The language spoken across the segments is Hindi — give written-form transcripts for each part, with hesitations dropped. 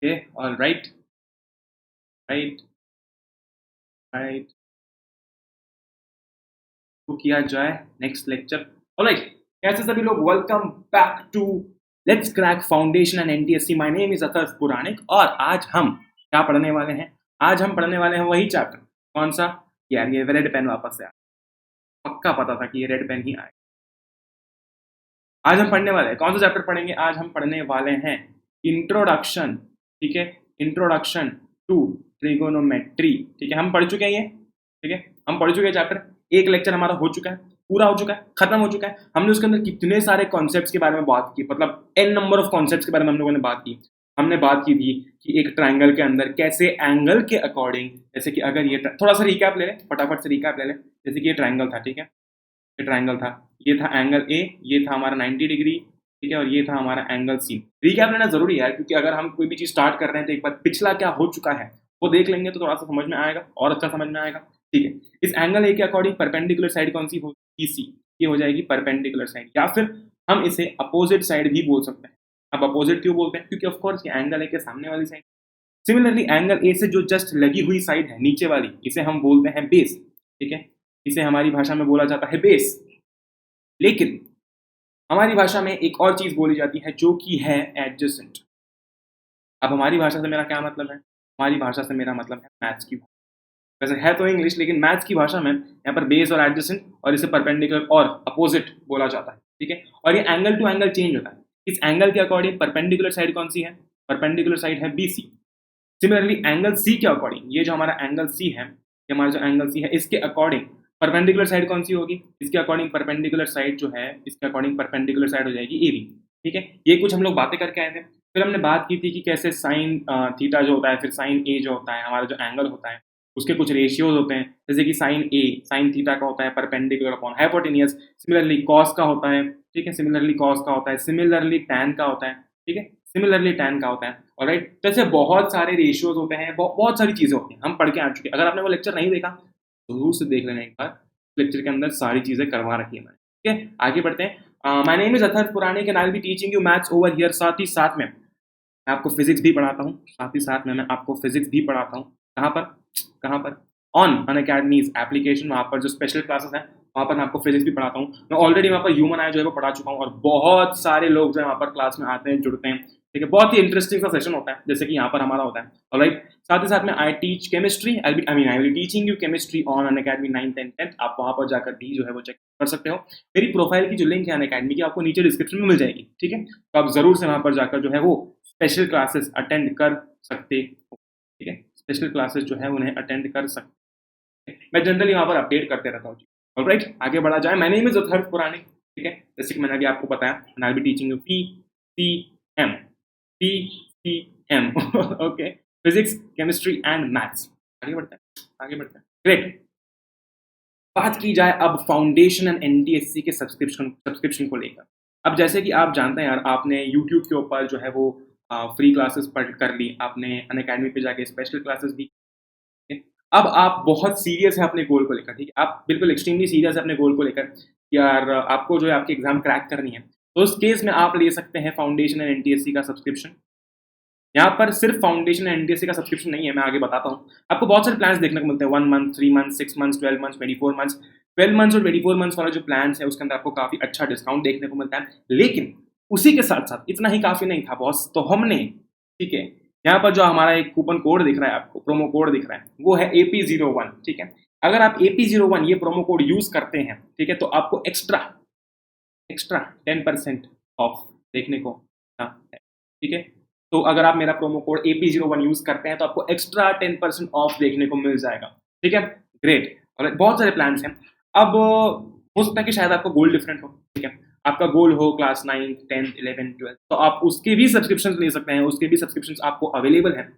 Okay, all right, right, right. तो किया जाए नेक्स्ट लेक्चर। ऑलराइट, कैसे सभी लोग, welcome back to let's crack foundation and NTSC. My name is अतर्फ पुराणिक और आज हम क्या पढ़ने वाले हैं? आज हम पढ़ने वाले हैं वही चैप्टर। कौन सा? यार ये रेड पेन वापस से आया, पक्का पता था कि ये रेड पेन ही आएगा। आज हम पढ़ने वाले हैं कौन सा चैप्टर पढ़ेंगे? आज हम पढ़ने वाले हैं इंट्रोडक्शन। ठीक है, इंट्रोडक्शन टू ट्रिगोनोमेट्री। ठीक है, हम पढ़ चुके हैं ये। ठीक है, हम पढ़ चुके हैं चैप्टर। एक लेक्चर हमारा हो चुका है, पूरा हो चुका है, खत्म हो चुका है। हमने उसके अंदर कितने सारे कॉन्सेप्ट्स के बारे में बात की, मतलब एन नंबर ऑफ कॉन्सेप्ट्स के बारे में हम लोगों ने बात की। हमने बात की थी कि एक ट्रायंगल के अंदर कैसे एंगल के अकॉर्डिंग, जैसे कि अगर ये थोड़ा सा रिकैप ले लें, फटाफट से रिकैप ले लें। जैसे कि ये ट्रायंगल था, ठीक है, ये ट्रायंगल था, ये था एंगल ए, ये था हमारा 90 डिग्री, ठीक है, और ये था हमारा एंगल सी। रिकैप लेना जरूरी है क्योंकि अगर हम कोई भी चीज स्टार्ट कर रहे हैं तो एक बार पिछला क्या हो चुका है वो देख लेंगे तो थोड़ा सा समझ में आएगा और अच्छा समझ में आएगा। ठीक है, इस एंगल ए के अकॉर्डिंग परपेंडिकुलर साइड कौन सी होगी? सी। ये हो जाएगी परपेंडिकुलर साइड, या फिर हम इसे अपोजिट साइड भी बोल सकते हैं। अब अपोजिट क्यों बोलते हैं? क्योंकि ऑफकोर्स ये एंगल ए के सामने वाली साइड। सिमिलरली एंगल ए से जो जस्ट लगी हुई साइड है नीचे वाली, इसे हम बोलते हैं बेस। ठीक है, इसे हमारी भाषा में बोला जाता है बेस। लेकिन हमारी भाषा में एक और चीज बोली जाती है जो कि है एडजेसेंट। अब हमारी भाषा से मेरा क्या मतलब है? हमारी भाषा से मेरा मतलब है मैथ्स की। वैसे है तो इंग्लिश, लेकिन मैथ्स की भाषा में यहाँ पर बेस और एडजेसेंट और इसे परपेंडिकुलर और अपोजिट बोला जाता है। ठीक है, और ये एंगल टू एंगल चेंज होता है। इस एंगल के अकॉर्डिंग परपेंडिकुलर साइड कौन सी है? परपेंडिकुलर साइड है B C. Similarly angle C के अकॉर्डिंग, ये जो हमारा एंगल सी है, ये हमारा जो एंगल सी है, इसके अकॉर्डिंग परपेंडिकुलर साइड कौन सी होगी? इसके अकॉर्डिंग परपेंडिकुलर साइड जो है, इसके अकॉर्डिंग परपेंडिकुलर साइड हो जाएगी ए बी। ठीक है, ये कुछ हम लोग बातें करके आए थे। फिर हमने बात की थी कि कैसे साइन थीटा जो होता है, फिर साइन ए जो होता है, हमारा जो एंगल होता है उसके कुछ रेशियोज होते हैं। जैसे कि साइन ए साइन थीटा का होता है perpendicular upon hypotenuse. Similarly cos का होता है, ठीक है, सिमिलरली कॉस का होता है, सिमिलरली टैन का होता है, ठीक है, सिमिलरली टैन का होता है। ऑलराइट, तो ऐसे बहुत सारे रेशियोज होते हैं, बहुत सारी चीजें होती हैं, हम पढ़ के आ चुके हैं। अगर आपने वो लेक्चर नहीं देखा तो जरूर से देख लेना एक बार। लेक्चर के अंदर सारी चीजें करवा रखी है मैंने। ठीक है, आगे बढ़ते हैं। My name is Atharva Puranik and I will be teaching you maths over here. साथ ही साथ में मैं आपको फिजिक्स भी पढ़ाता हूँ, साथ ही साथ में मैं आपको फिजिक्स भी पढ़ाता हूँ। कहाँ पर? कहाँ पर? On Unacademy's application. वहाँ पर जो स्पेशल क्लासेस हैं वहाँ पर मैं आपको फिजिक्स भी पढ़ाता हूँ। मैं ऑलरेडी वहाँ पर ह्यूमन आई जो है वो पढ़ा चुका हूँ और बहुत सारे लोग जो है वहाँ पर क्लास में आते हैं, जुड़ते हैं। ठीक है, बहुत ही इंटरेस्टिंग सा सेशन होता है जैसे कि यहाँ पर हमारा होता है। ऑलराइट, साथ ही साथ में I teach chemistry. I will teaching you chemistry on Unacademy 9th and 10th। आप वहाँ पर जाकर भी जो है वो चेक कर सकते हो। मेरी प्रोफाइल की जो लिंक है अनअकैडमी की आपको नीचे डिस्क्रिप्शन में मिल जाएगी। ठीक है, तो आप जरूर से वहाँ पर जाकर जो है वो स्पेशल क्लासेस अटेंड कर सकते हो। ठीक है, स्पेशल क्लासेस जो है उन्हें अटेंड कर सकते हैं। मैं जनरली वहाँ पर अपडेट करते रहता हूँ। ऑलराइट, आगे बढ़ा जाए। माय नेम इज अथर्व पुराणिक। ठीक है, जैसे कि मैंने अभी आपको बताया, I will be teaching you PCM. PCM okay, physics chemistry and maths. आगे बढ़ते हैं, आगे बढ़ते हैं। ग्रेट। बात की जाए अब फाउंडेशन एंड एनटीएससी के सब्सक्रिप्शन को लेकर। अब जैसे कि आप जानते हैं यार, आपने यूट्यूब के ऊपर जो है वो फ्री क्लासेस पढ़ कर ली, आपने अनअकैडमी पे जाके स्पेशल क्लासेस भी की। अब आप बहुत सीरियस है अपने गोल को लेकर। ठीक है, आप बिल्कुल एक्सट्रीमली सीरियस है अपने गोल को लेकर। यार आपको जो है आपकी एग्जाम क्रैक करनी है, तो उस केस में आप ले सकते हैं फाउंडेशन एंड एनटीएससी का सब्सक्रिप्शन। यहाँ पर सिर्फ फाउंडेशन एंड एनटीएससी का सब्सक्रिप्शन नहीं है, मैं आगे बताता हूँ। आपको बहुत सारे प्लान्स देखने को मिलते हैं, 1 month, 3 month, 6 month, 12 month, 24 month. 12 months और 24 मंथ्स वाला जो प्लान है उसके अंदर आपको काफी अच्छा डिस्काउंट देखने को मिलता है। लेकिन उसी के साथ साथ इतना ही काफी नहीं था बॉस, तो हमने, ठीक है, यहाँ पर जो हमारा एक कूपन कोड दिख रहा है आपको, प्रोमो कोड दिख रहा है, वो है AP01। ठीक है, अगर आप AP01 ये प्रोमो कोड यूज करते हैं, ठीक है, तो आपको एक्स्ट्रा एक्स्ट्रा 10% ऑफ देखने को है। ठीक है, तो अगर आप मेरा प्रोमो कोड AP01 यूज करते हैं तो आपको एक्स्ट्रा 10% ऑफ देखने को मिल जाएगा। ठीक है, ग्रेट। और बहुत सारे प्लान्स हैं। अब हो सकता है कि शायद आपका गोल डिफरेंट हो। ठीक है, आपका गोल हो क्लास 9, 10, 11, 12, तो आप उसके भी सब्सक्रिप्शन ले सकते हैं। उसके भी सब्सक्रिप्शन आपको अवेलेबल है।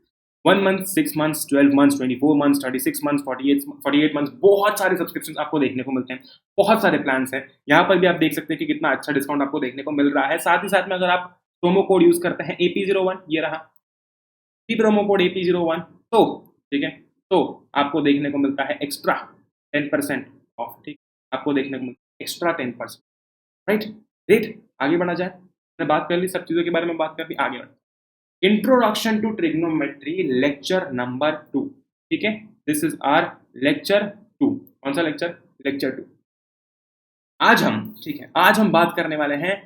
1 month, 6 months, 12 months, 24 months, 36 months, 48 months, बहुत सारे सब्सक्रिप्शन आपको देखने को मिलते हैं। बहुत सारे प्लान्स हैं। यहाँ पर भी आप देख सकते हैं कि कितना अच्छा डिस्काउंट आपको देखने को मिल रहा है। साथ ही साथ में अगर आप प्रोमो कोड यूज करते हैं AP01, ये रहा प्रोमो कोड AP01, तो ठीक है, तो आपको देखने को मिलता है एक्स्ट्रा 10% ऑफ। ठीक, आपको देखने को मिलता है एक्स्ट्रा 10%। Right, great. आगे बढ़ा जाए, मैंने बात कर ली सब चीजों के बारे में, बात कर ली, आगे बढ़ा। Introduction to trigonometry lecture number 2। ठीक है, दिस इज आर लेक्चर 2। कौन सा लेक्चर? लेक्चर 2। आज हम, ठीक है, आज हम बात करने वाले हैं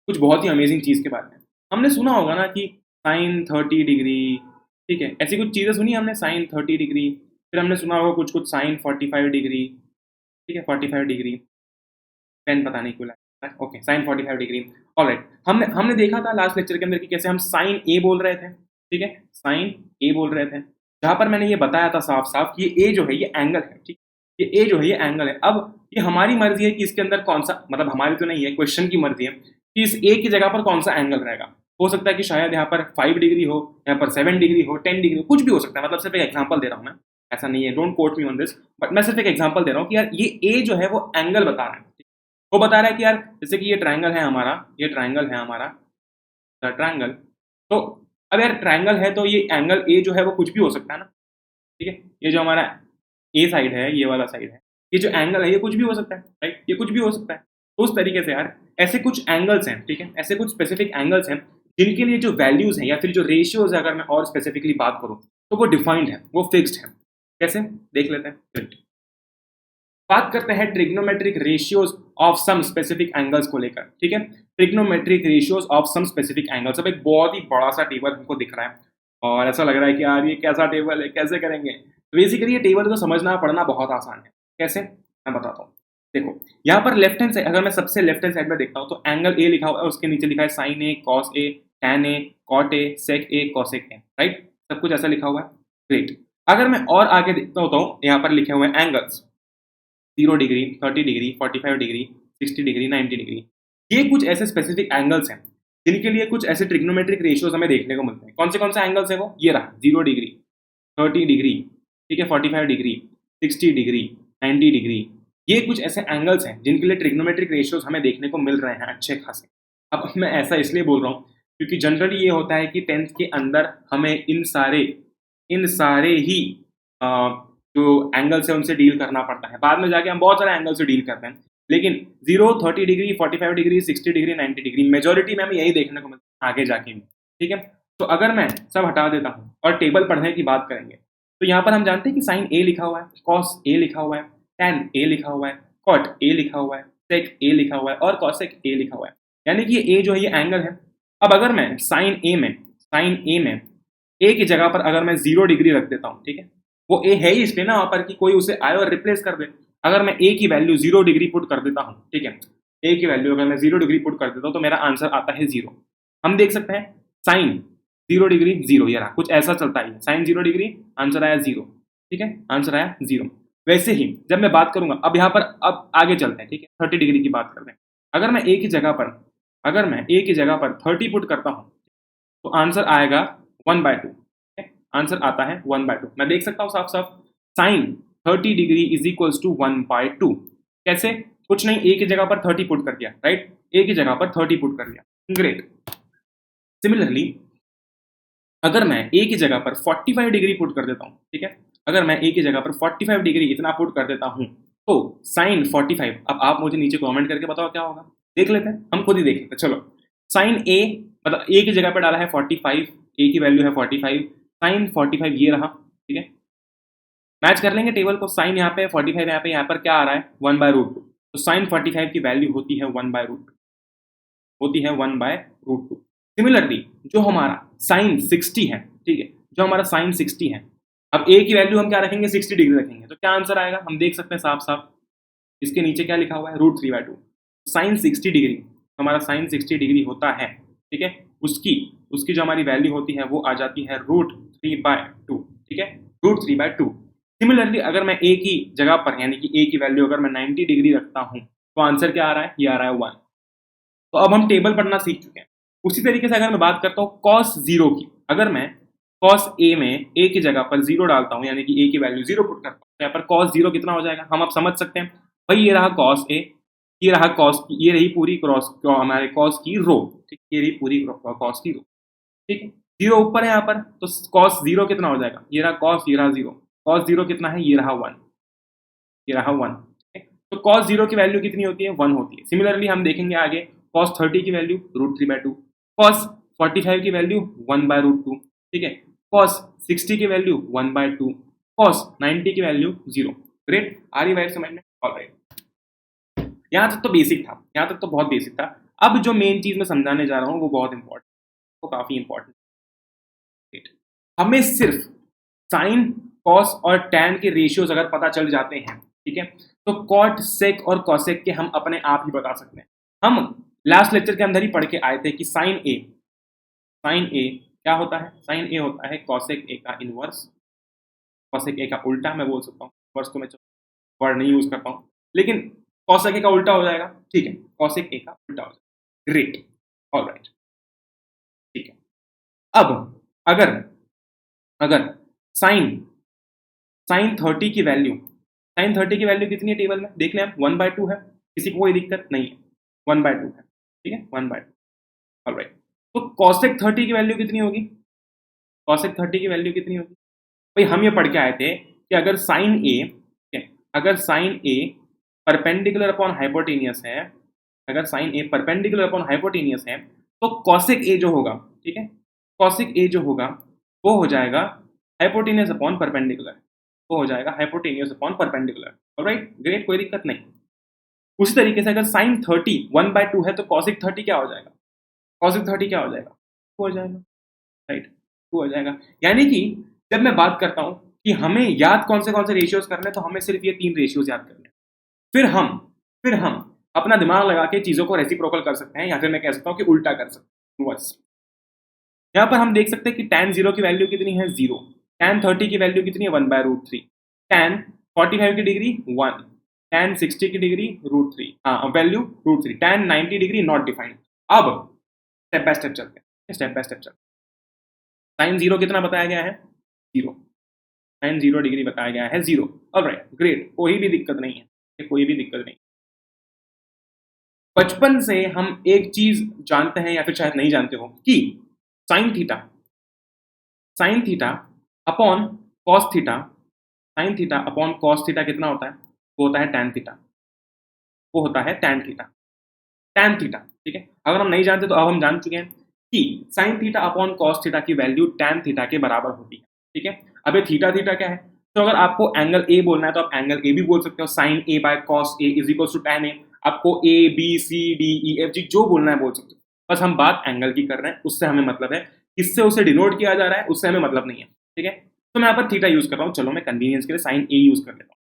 कुछ बहुत ही अमेजिंग चीज के बारे में। हमने सुना होगा ना कि साइन 30 डिग्री, ठीक है, ऐसी कुछ चीजें सुनी हमने, साइन 30 डिग्री। फिर हमने सुना होगा कुछ कुछ साइन 45 डिग्री, ठीक है, 45 डिग्री। पेन पता नहीं क्यों लगा, ओके, साइन 45 डिग्री। ऑलराइट, हमने हमने देखा था लास्ट लेक्चर के अंदर कि कैसे हम साइन ए बोल रहे थे, ठीक है, साइन ए बोल रहे थे, जहां पर मैंने ये बताया था साफ साफ कि ये ए जो है ये एंगल है, ठीक, ये ए जो है ये एंगल है। अब ये हमारी मर्जी है कि इसके अंदर कौन सा, मतलब हमारी तो नहीं है, क्वेश्चन की मर्जी है कि इस ए की जगह पर कौन सा एंगल रहेगा। हो सकता है कि शायद यहाँ पर 5 डिग्री हो, यहाँ पर 7 डिग्री हो, 10 डिग्री हो, कुछ भी हो सकता है। मतलब सिर्फ एक एग्जाम्पल दे रहा हूँ मैं, ऐसा नहीं है, don't quote me on this, but मैं सिर्फ एक एग्जाम्पल दे रहा हूँ कि यार ये ए जो है वो एंगल बता रहा है। वो बता रहा है कि यार जैसे कि ये ट्राइंगल है हमारा, ये ट्राइंगल है हमारा ट्राइंगल, तो अब यार ट्राइंगल है तो ये एंगल ए जो है वो कुछ भी हो सकता है ना, ठीक है। ये जो हमारा ए साइड है, ये वाला साइड है, ये जो एंगल है ये कुछ भी हो सकता है, राइट, ये कुछ भी हो सकता है। तो उस तरीके से यार ऐसे कुछ एंगल्स हैं, ठीक है, ऐसे कुछ स्पेसिफिक एंगल्स हैं जिनके लिए जो वैल्यूज हैं या फिर जो रेशियोज है, अगर मैं और स्पेसिफिकली बात करूं तो वो डिफाइंड है, वो फिक्स्ड है। कैसे, देख लेते हैं। बात करते हैं trigonometric ratios of some specific angles को लेकर, ठीक है। Trigonometric ratios of some specific angles. अब एक बहुत ही बड़ा सा टेबल हमको दिख रहा है और ऐसा लग रहा है कि यार ये कैसा टेबल है, कैसे करेंगे। तो बेसिकली ये टेबल को समझना पढ़ना बहुत आसान है। कैसे, मैं बताता हूँ। देखो यहाँ पर लेफ्ट हैंड साइड, अगर मैं सबसे लेफ्ट हैंड साइड में देखता हूँ तो एंगल ए लिखा हुआ है, उसके नीचे लिखा है sine A, cos A, tan A, cot A, sec A, cosec A, right, सब कुछ ऐसा लिखा हुआ है। ग्रेट। अगर मैं और आगे देखता हूँ तो यहाँ पर लिखे हुए हैं angles 0 degree, 30 degree, 45 degree, 60 degree, 90 degree. ये कुछ ऐसे स्पेसिफिक एंगल्स हैं जिनके लिए कुछ ऐसे ट्रिग्नोमेट्रिक रेशियोज हमें देखने को मिलते हैं। कौन से एंगल्स हैं वो? ये रहा 0 डिग्री, 30 डिग्री, ठीक है, 45 डिग्री, 60 डिग्री, 90 डिग्री। ये कुछ ऐसे एंगल्स हैं जिनके लिए ट्रिग्नोमेट्रिक रेशियोज हमें देखने को मिल रहे हैं अच्छे खासे। अब मैं ऐसा इसलिए बोल रहा हूँ क्योंकि जनरली ये होता है कि 10th के अंदर हमें इन सारे ही जो एंगल्स है उनसे डील करना पड़ता है। बाद में जाके हम बहुत सारे एंगल से डील करते हैं, लेकिन 0, 30 degree, 45 degree, 60 degree, 90 degree majority में हमें यही देखने को मिलता है आगे जाके भी, ठीक है। तो अगर मैं सब हटा देता हूँ और टेबल पढ़ने की बात करेंगे तो यहाँ पर हम जानते हैं कि साइन ए लिखा हुआ है, कॉस ए लिखा हुआ है, टैन ए लिखा हुआ है, कॉट ए लिखा हुआ है, सेक ए लिखा हुआ है और कॉसेक ए लिखा हुआ है। यानी कि ये ए जो है ये एंगल है। अब अगर मैं साइन ए में ए की जगह पर अगर मैं 0 डिग्री रख देता हूँ, ठीक है, वो ए है ही इसलिए ना वहां पर कि कोई उसे आए और रिप्लेस कर दे। अगर मैं ए की वैल्यू 0 डिग्री पुट कर देता हूँ, ठीक है, ए की वैल्यू अगर मैं 0 डिग्री पुट कर देता हूँ तो मेरा आंसर आता है 0। हम देख सकते हैं साइन 0 डिग्री 0, ये रहा, कुछ ऐसा चलता है, साइन 0 डिग्री, आंसर आया 0, ठीक है, आंसर आया 0। वैसे ही जब मैं बात करूंगा, अब यहाँ पर अब आगे चलते हैं, ठीक है, 30 डिग्री की बात करते हैं। अगर मैं ए की जगह पर 30 पुट करता हूँ तो आंसर आएगा 1/2, आंसर आता है 1/2। मैं देख सकता हूँ साफ साफ sine 30 degree is equals to 1/2। कैसे? कुछ नहीं, ए की जगह पर 30 पुट कर दिया, राइट, ए की जगह पर 30 पुट कर दिया, ग्रेट। सिमिलरली अगर मैं ए की जगह पर 45 डिग्री पुट कर देता हूँ, ठीक है, अगर मैं ए की जगह पर 45 डिग्री इतना पुट कर देता हूँ तो साइन 45, अब आप मुझे नीचे कमेंट करके बताओ क्या होगा, देख लेते हैं, हम खुद ही देख लेते हैं। चलो, साइन ए, मतलब ए की जगह पर डाला है 45, ए की वैल्यू है 45, साइन 45 ये रहा, ठीक है। मैच कर लेंगे टेबल को, साइन यहाँ पे 45, यहाँ पर क्या आ रहा है 1/√2, तो साइन 45 की वैल्यू होती है 1/√2, होती है 1/√2। सिमिलरली जो हमारा साइन 60 है, ठीक है, जो हमारा साइन 60 है, अब ए की वैल्यू हम क्या रखेंगे 60 डिग्री रखेंगे, तो क्या आंसर आएगा हम देख सकते हैं साफ साफ, इसके नीचे क्या लिखा हुआ है √3/2। साइन 60 डिग्री, हमारा साइन 60 डिग्री होता है, ठीक है, उसकी उसकी जो हमारी वैल्यू होती है वो आ जाती है √3/2, ठीक है, √3/2। सिमिलरली अगर मैं ए की जगह पर, यानी कि ए की वैल्यू अगर मैं 90 डिग्री रखता हूँ तो आंसर क्या आ रहा है, ये आ रहा है 1। तो अब हम टेबल पढ़ना सीख चुके हैं। उसी तरीके से अगर मैं बात करता हूँ कॉस 0 की, अगर मैं कॉस ए में ए की जगह पर 0 डालता हूँ, यानी कि ए की वैल्यू 0 पुट करता हूँ, तो यहाँ पर कॉस 0 कितना हो जाएगा, हम आप समझ सकते हैं भाई, ये रहा कॉस ए, ये रहा कॉस, ये रही पूरी क्रॉस हमारे कॉस की रो, ठीक, ये रही पूरी कॉस की रो, ठीक है, 0 ऊपर है यहाँ पर, तो कॉस 0 कितना हो जाएगा, ये रहा कॉस, ये रहा 0, कॉस 0 कितना है, ये रहा 1, ये रहा 1, तो कॉस 0 की वैल्यू कितनी होती है, 1 होती है। सिमिलरली हम देखेंगे आगे कॉस 30 की वैल्यू √3/2, कॉस 45 की वैल्यू 1/√2, ठीक है। cos 60 की वैल्यू 1/2, cos 90 की वैल्यू 0। ग्रेट, आ रही बात समझ में? ऑलराइट, यहाँ तक तो बेसिक था, यहाँ तक तो बहुत बेसिक था। अब जो मेन चीज मैं समझाने जा रहा हूँ वो बहुत इंपॉर्टेंट, वो काफी इंपॉर्टेंट। हमें सिर्फ साइन, कॉस और टैन के रेशियोज अगर पता चल जाते हैं, ठीक है, तो कॉट, सेक और कॉसेक के हम अपने आप ही बता सकते हैं। हम लास्ट लेक्चर के अंदर ही पढ़ के आए थे कि साइन ए क्या होता है? साइन ए होता है कॉसेक ए का इनवर्स, कॉसेक ए का उल्टा मैं बोल सकता हूँ। इनवर्स तो मैं वर्ड नहीं यूज करता हूँ, लेकिन कॉसेक ए का उल्टा हो जाएगा, ठीक है, कॉसेक ए का उल्टा हो जाएगा। ग्रेट, ऑलराइट, ठीक है। अब अगर अगर साइन साइन 30 की वैल्यू, साइन 30 की वैल्यू कितनी है टेबल में देख लें आप, 1/2 है, किसी को कोई दिक्कत नहीं है, 1/2 है, ठीक है, 1/2, ऑलराइट। तो कॉसेक 30 की वैल्यू कितनी होगी? कॉसेक 30 की वैल्यू कितनी होगी? भाई हम ये पढ़ के आए थे कि अगर साइन ए, अगर साइन ए परपेंडिकुलर अपॉन हाइपोटेनियस है, अगर साइन ए परपेंडिकुलर अपॉन हाइपोटेनियस है, तो कॉसेक ए जो होगा, ठीक है, कॉसेक ए जो होगा वो हो जाएगा हाइपोटेनियस अपॉन परपेंडिकुलर, वो हो जाएगा hypotenuse upon perpendicular. Alright, great, कोई दिक्कत नहीं। उसी तरीके से अगर साइन 30 1/2 है तो कॉसिक 30 क्या हो जाएगा? कॉसिक 30 क्या हो जाएगा? 2 हो जाएगा, राइट, 2 हो जाएगा। यानी कि जब मैं बात करता हूं कि हमें याद कौन से रेशियोज करने, तो हमें सिर्फ ये 3 रेशियोज याद करने, फिर हम अपना दिमाग लगा के चीजों को रेसिप्रोकल कर सकते हैं, या फिर मैं कह सकता हूं कि उल्टा कर सकते हैं। बस यहाँ पर हम देख सकते हैं कि tan 0 की वैल्यू कितनी है? 0। tan 30 की वैल्यू कितनी है? 1/√3। tan 45 की डिग्री 1, tan 60 की डिग्री √3, हाँ value √3, tan 90 degree not defined. अब स्टेप बाय स्टेप चलते हैं, स्टेप बाय स्टेप चलते हैं। साइन 0 कितना बताया गया है? 0। साइन 0 डिग्री बताया गया है 0। ऑलराइट, ग्रेट, कोई भी दिक्कत नहीं है, कोई भी दिक्कत नहीं। बचपन से हम एक चीज जानते हैं, या फिर शायद नहीं जानते हो, कि sine theta upon cos theta, sine theta upon cos theta कितना होता है? वो होता है टैन थीटा, वो होता है टैन थीटा, टैन थीटा, ठीक है। अगर हम नहीं जानते तो अब हम जान चुके हैं कि sine theta upon cos theta की वैल्यू टैन थीटा के बराबर होती है, ठीक है। अब ये थीटा थीटा क्या है? तो अगर आपको एंगल ए बोलना है तो आप एंगल ए भी बोल सकते हो, sine A by cos A is equal to tan A. आपको A B C D E F G जो बोलना है बोल सकते हो, बस हम बात एंगल की कर रहे हैं, उससे हमें मतलब है, किससे उसे डिनोट किया जा रहा है उससे हमें मतलब नहीं है, ठीक है। तो मैं यहाँ पर थीटा यूज कर रहा हूँ, चलो मैं कन्वीनियंस के लिए साइन ए यूज कर लेता हूँ,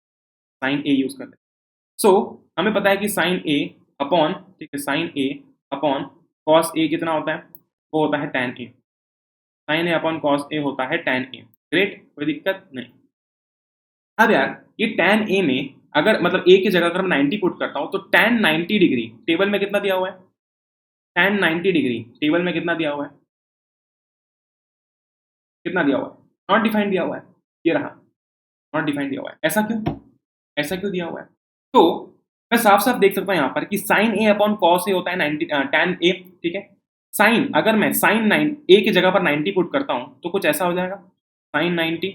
साइन ए यूज कर लेता हूँ। सो हमें पता है कि साइन ए अपॉन, ठीक है, sine A upon cos A कितना होता है? वो होता है tan A, sign A upon cos A होता है टैन ए। ग्रेट, कोई दिक्कत नहीं। अब यार ये टैन ए में अगर मतलब ए की जगह अगर मैं 90 पुट करता हूँ तो टैन 90 डिग्री टेबल में कितना दिया हुआ है? टैन 90 डिग्री टेबल में कितना दिया हुआ है? कितना दिया हुआ है? नॉट डिफाइंड दिया हुआ है, ये रहा, नॉट डिफाइंड दिया हुआ है। ऐसा क्यों? ऐसा क्यों दिया हुआ है? तो मैं साफ साफ देख सकता हूँ यहाँ पर कि sign A upon cos A होता है 90 टैन ए, ठीक है। साइन, अगर मैं साइन 9 ए की जगह पर 90 पुट करता हूँ तो कुछ ऐसा हो जाएगा, साइन 90,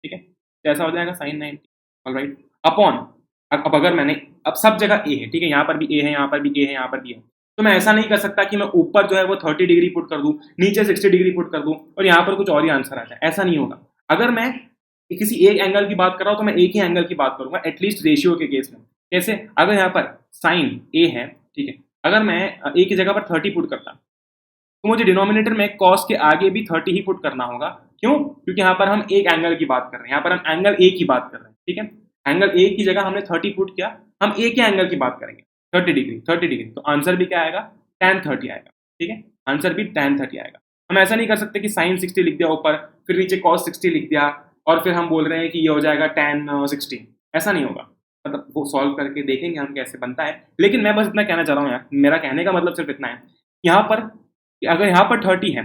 ठीक है, ऐसा हो जाएगा साइन 90, ऑलराइट। अपॉन, अब अगर मैंने, अब सब जगह ए है, ठीक है, यहाँ पर भी ए है, यहाँ पर भी ए है, यहाँ पर भी है, तो मैं ऐसा नहीं कर सकता कि मैं ऊपर जो है वो 30 डिग्री पुट कर दूं, नीचे 60 डिग्री पुट कर दूं और यहाँ पर कुछ और ही आंसर आ जाए, ऐसा नहीं होगा। अगर मैं किसी एक एंगल की बात कर रहा हूं तो मैं एक ही एंगल की बात करूंगा, एटलीस्ट रेशियो के केस में। कैसे? अगर यहाँ पर साइन ए है, ठीक है, अगर मैं ए की जगह पर 30 पुट करता तो मुझे डिनोमिनेटर में कॉस के आगे भी 30 ही पुट करना होगा। क्यों? क्योंकि यहाँ पर हम एक एंगल की बात कर रहे हैं, यहाँ पर हम एंगल ए की बात कर रहे हैं, ठीक है। एंगल ए की जगह हमने 30 पुट किया, हम ए के एंगल की बात करेंगे, 30 डिग्री, 30 डिग्री, तो आंसर भी क्या आएगा? tan 30 आएगा, ठीक है, आंसर भी tan 30 आएगा। हम ऐसा नहीं कर सकते कि साइन 60 लिख दिया ऊपर, फिर नीचे cos 60 लिख दिया और फिर हम बोल रहे हैं कि ये हो जाएगा tan 60, ऐसा नहीं होगा। मतलब वो सॉल्व करके देखेंगे हम कैसे बनता है, लेकिन मैं बस इतना कहना चाह रहा हूँ यार, मेरा कहने का मतलब सिर्फ इतना है, यहाँ पर अगर यहाँ पर 30 है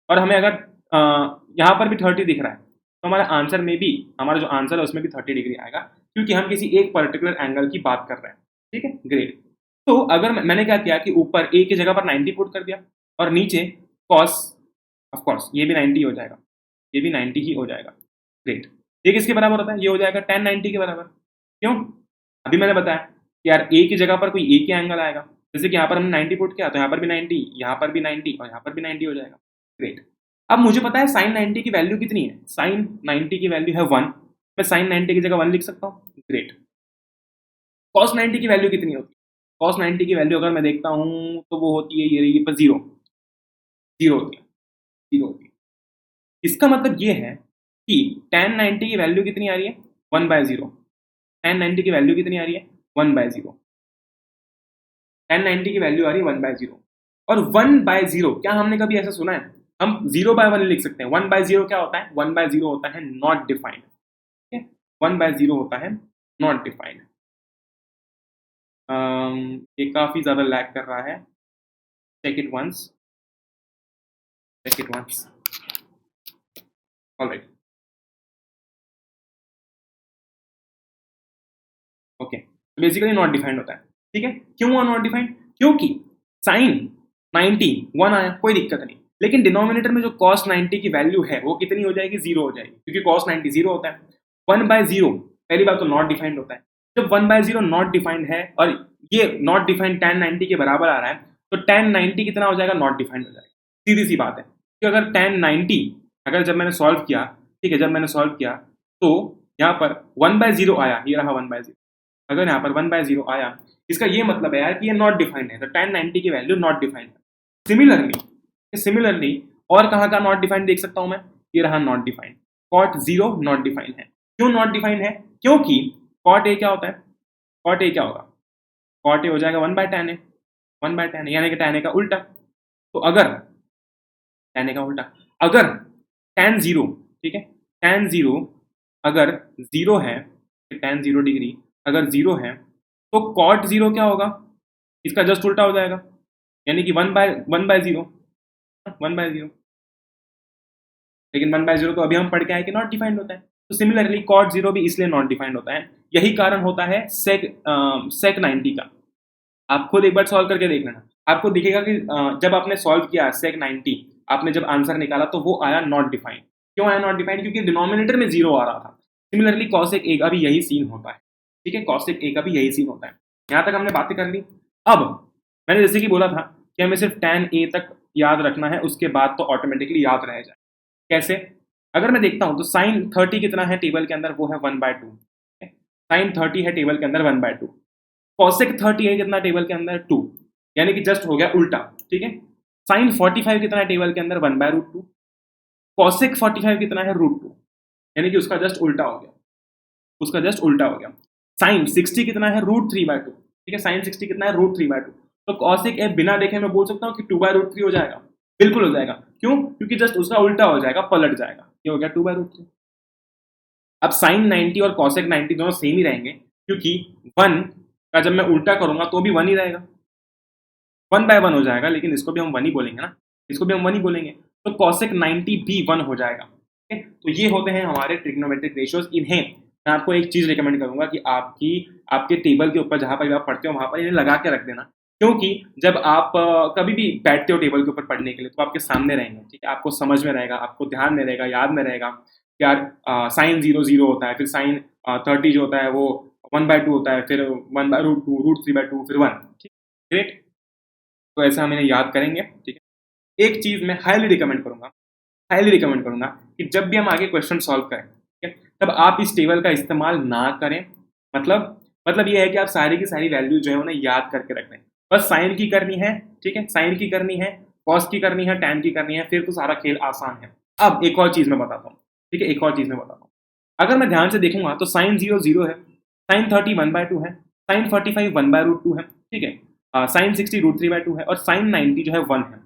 और हमें अगर यहाँ पर भी 30 दिख रहा है तो हमारा आंसर में भी, हमारा जो आंसर है उसमें भी 30 डिग्री आएगा, क्योंकि हम किसी एक पर्टिकुलर एंगल की बात कर रहे हैं, ठीक है, ग्रेट। तो अगर मैंने क्या किया कि ऊपर ए की जगह पर 90 पुट कर दिया और नीचे कॉस, ऑफ कोर्स ये भी 90 हो जाएगा, ये भी 90 ही हो जाएगा, ग्रेट। ये किसके बराबर होता है? ये हो जाएगा tan 90 के बराबर। क्यों? अभी मैंने बताया कि यार ए की जगह पर कोई ए के एंगल आएगा, जैसे कि यहाँ पर हमने 90 पुट किया तो यहाँ पर भी 90, यहाँ पर भी 90 और यहाँ पर भी 90 हो जाएगा। ग्रेट। अब मुझे पता है साइन 90 की वैल्यू कितनी है, साइन 90 की वैल्यू है 1, मैं साइन 90 की जगह 1 लिख सकता हूँ। ग्रेट। कॉस 90 की वैल्यू कितनी होती है, कॉस 90 की वैल्यू अगर मैं देखता हूँ तो वो होती है, ये रही पर 0 होती है, 0 होती है। इसका मतलब ये है कि tan 90 की वैल्यू कितनी आ रही है, 1/0। tan 90 की वैल्यू कितनी आ रही है, 1/0। tan 90 की वैल्यू आ रही है 1/0। और 1/0 क्या हमने कभी ऐसा सुना है, हम 0/1 लिख सकते हैं। 1/0 क्या होता है, 1/0 होता है नॉट डिफाइंड। ठीक है, 1/0 होता है नॉट डिफाइंड। ये काफी ज्यादा लैग कर रहा है, check it once, check it once. Alright, okay, basically not defined होता है। ठीक है, क्यों हुआ नॉट डिफाइंड, क्योंकि साइन 90 1 आया, कोई दिक्कत नहीं, लेकिन डिनोमिनेटर में जो cos 90 की वैल्यू है वो कितनी हो जाएगी, 0 हो जाएगी, क्योंकि cos 90 0 होता है। 1/0 पहली बात तो नॉट डिफाइंड होता है। जब 1/0 नॉट डिफाइंड है और ये नॉट डिफाइंड tan 90 के बराबर आ रहा है, तो tan 90 कितना हो जाएगा, नॉट डिफाइंड हो जाएगा। सीधी सी बात है कि अगर tan 90 अगर जब मैंने सॉल्व किया, ठीक है, जब मैंने सॉल्व किया तो यहाँ पर 1/0 आया, ये रहा 1/0। अगर यहाँ पर 1/0 आया, इसका ये मतलब है यार कि ये नॉट डिफाइंड है, तो tan 90 की वैल्यू नॉट डिफाइंड है। सिमिलरली और कहाँ का नॉट डिफाइंड देख सकता हूँ मैं, ये रहा not defined, cot 0 not defined है। क्यों नॉट डिफाइंड है, क्योंकि cot a क्या होता है, cot a क्या होगा, cot a हो जाएगा 1/tan a, 1/tan a, यानी कि tan a का उल्टा। तो अगर tan a का उल्टा, अगर tan 0, ठीक है, tan 0 अगर 0 है, tan 0 डिग्री अगर 0 है, तो cot 0 क्या होगा, इसका जस्ट उल्टा हो जाएगा, यानी कि 1/0, 1/0। लेकिन 1/0 तो अभी हम पढ़ के आए कि नॉट डिफाइंड होता है। तो सिमिलरली cot 0 भी इसलिए नॉट डिफाइंड होता है। यही कारण होता है sec 90 का। आप खुद एक बार सॉल्व करके देख लेना, आपको दिखेगा कि जब आपने सॉल्व किया sec 90, आपने जब आंसर निकाला तो वो आया नॉट डिफाइंड। क्यों आया नॉट डिफाइंड, क्योंकि डिनोमिनेटर में 0 आ रहा था। सिमिलरली cosec a का भी यही सीन होता है। ठीक है, cosec a का भी यही सीन होता है। यहाँ तक हमने बातें कर ली। अब मैंने जैसे कि बोला था कि हमें सिर्फ tan a तक याद रखना है, उसके बाद तो ऑटोमेटिकली याद रह जाए। कैसे, अगर मैं देखता हूं तो साइन 30 कितना है टेबल के अंदर, वो है 1/2। साइन 30 है टेबल के अंदर 1/2। कॉसेक 30 है कितना टेबल के अंदर, 2, यानी कि जस्ट हो गया उल्टा। ठीक है, साइन 45 कितना है टेबल के अंदर, 1/√2। कॉसेक 45 कितना है, √2, यानी कि उसका जस्ट उल्टा हो गया, उसका जस्ट उल्टा हो गया। साइन 60 कितना है, √3/2। ठीक है, साइन 60 कितना है, √3/2। तो कॉसेक ए बिना देखे मैं बोल सकता हूँ कि 2/√3 हो जाएगा, बिल्कुल हो जाएगा। क्यों, क्योंकि जस्ट उसका उल्टा हो जाएगा, पलट जाएगा, ये हो गया 2/√3। अब साइन 90 और कॉसेक 90 दोनों सेम ही रहेंगे, क्योंकि 1 का जब मैं उल्टा करूंगा तो भी 1 ही रहेगा, 1/1 हो जाएगा, लेकिन इसको भी हम 1 ही बोलेंगे ना, इसको भी हम 1 ही बोलेंगे। तो कॉसेक 90 भी 1 हो जाएगा। ठीक है, तो ये होते हैं हमारे ट्रिग्नोमेट्रिक रेशियोज। इन्हें मैं आपको एक चीज रिकमेंड करूंगा कि आपके टेबल के ऊपर जहां पर आप पढ़ते हो वहां पर इन्हें लगा के रख देना, क्योंकि जब आप कभी भी बैठते हो टेबल के ऊपर पढ़ने के लिए तो आपके सामने रहेंगे। ठीक है, आपको समझ में रहेगा, आपको ध्यान में रहेगा, याद में रहेगा। यार साइन 0 0 होता है, फिर साइन 30 जो होता है वो 1/2 होता है, फिर 1/√2, √3/2, फिर 1। ठीक, ग्रेट। तो ऐसा हम इन्हें याद करेंगे। ठीक है, एक चीज मैं हाईली रिकमेंड करूंगा कि जब भी हम आगे क्वेश्चन सॉल्व करें, ठीक है, तब आप इस टेबल का इस्तेमाल ना करें। मतलब ये है कि आप सारी की सारी वैल्यू जो है उन्हें याद करके रख लें। बस साइन की करनी है, ठीक है, साइन की करनी है, कॉस की करनी है, टैन की करनी है, फिर तो सारा खेल आसान है। अब एक और चीज मैं बताता हूँ, ठीक है, एक और चीज मैं बताता हूँ। अगर मैं ध्यान से देखूंगा तो साइन 0 0 है, साइन 30 1/2 है, साइन 45 1/√2 है, ठीक है, साइन 60 √3/2 है, और साइन 90 जो है 1 है।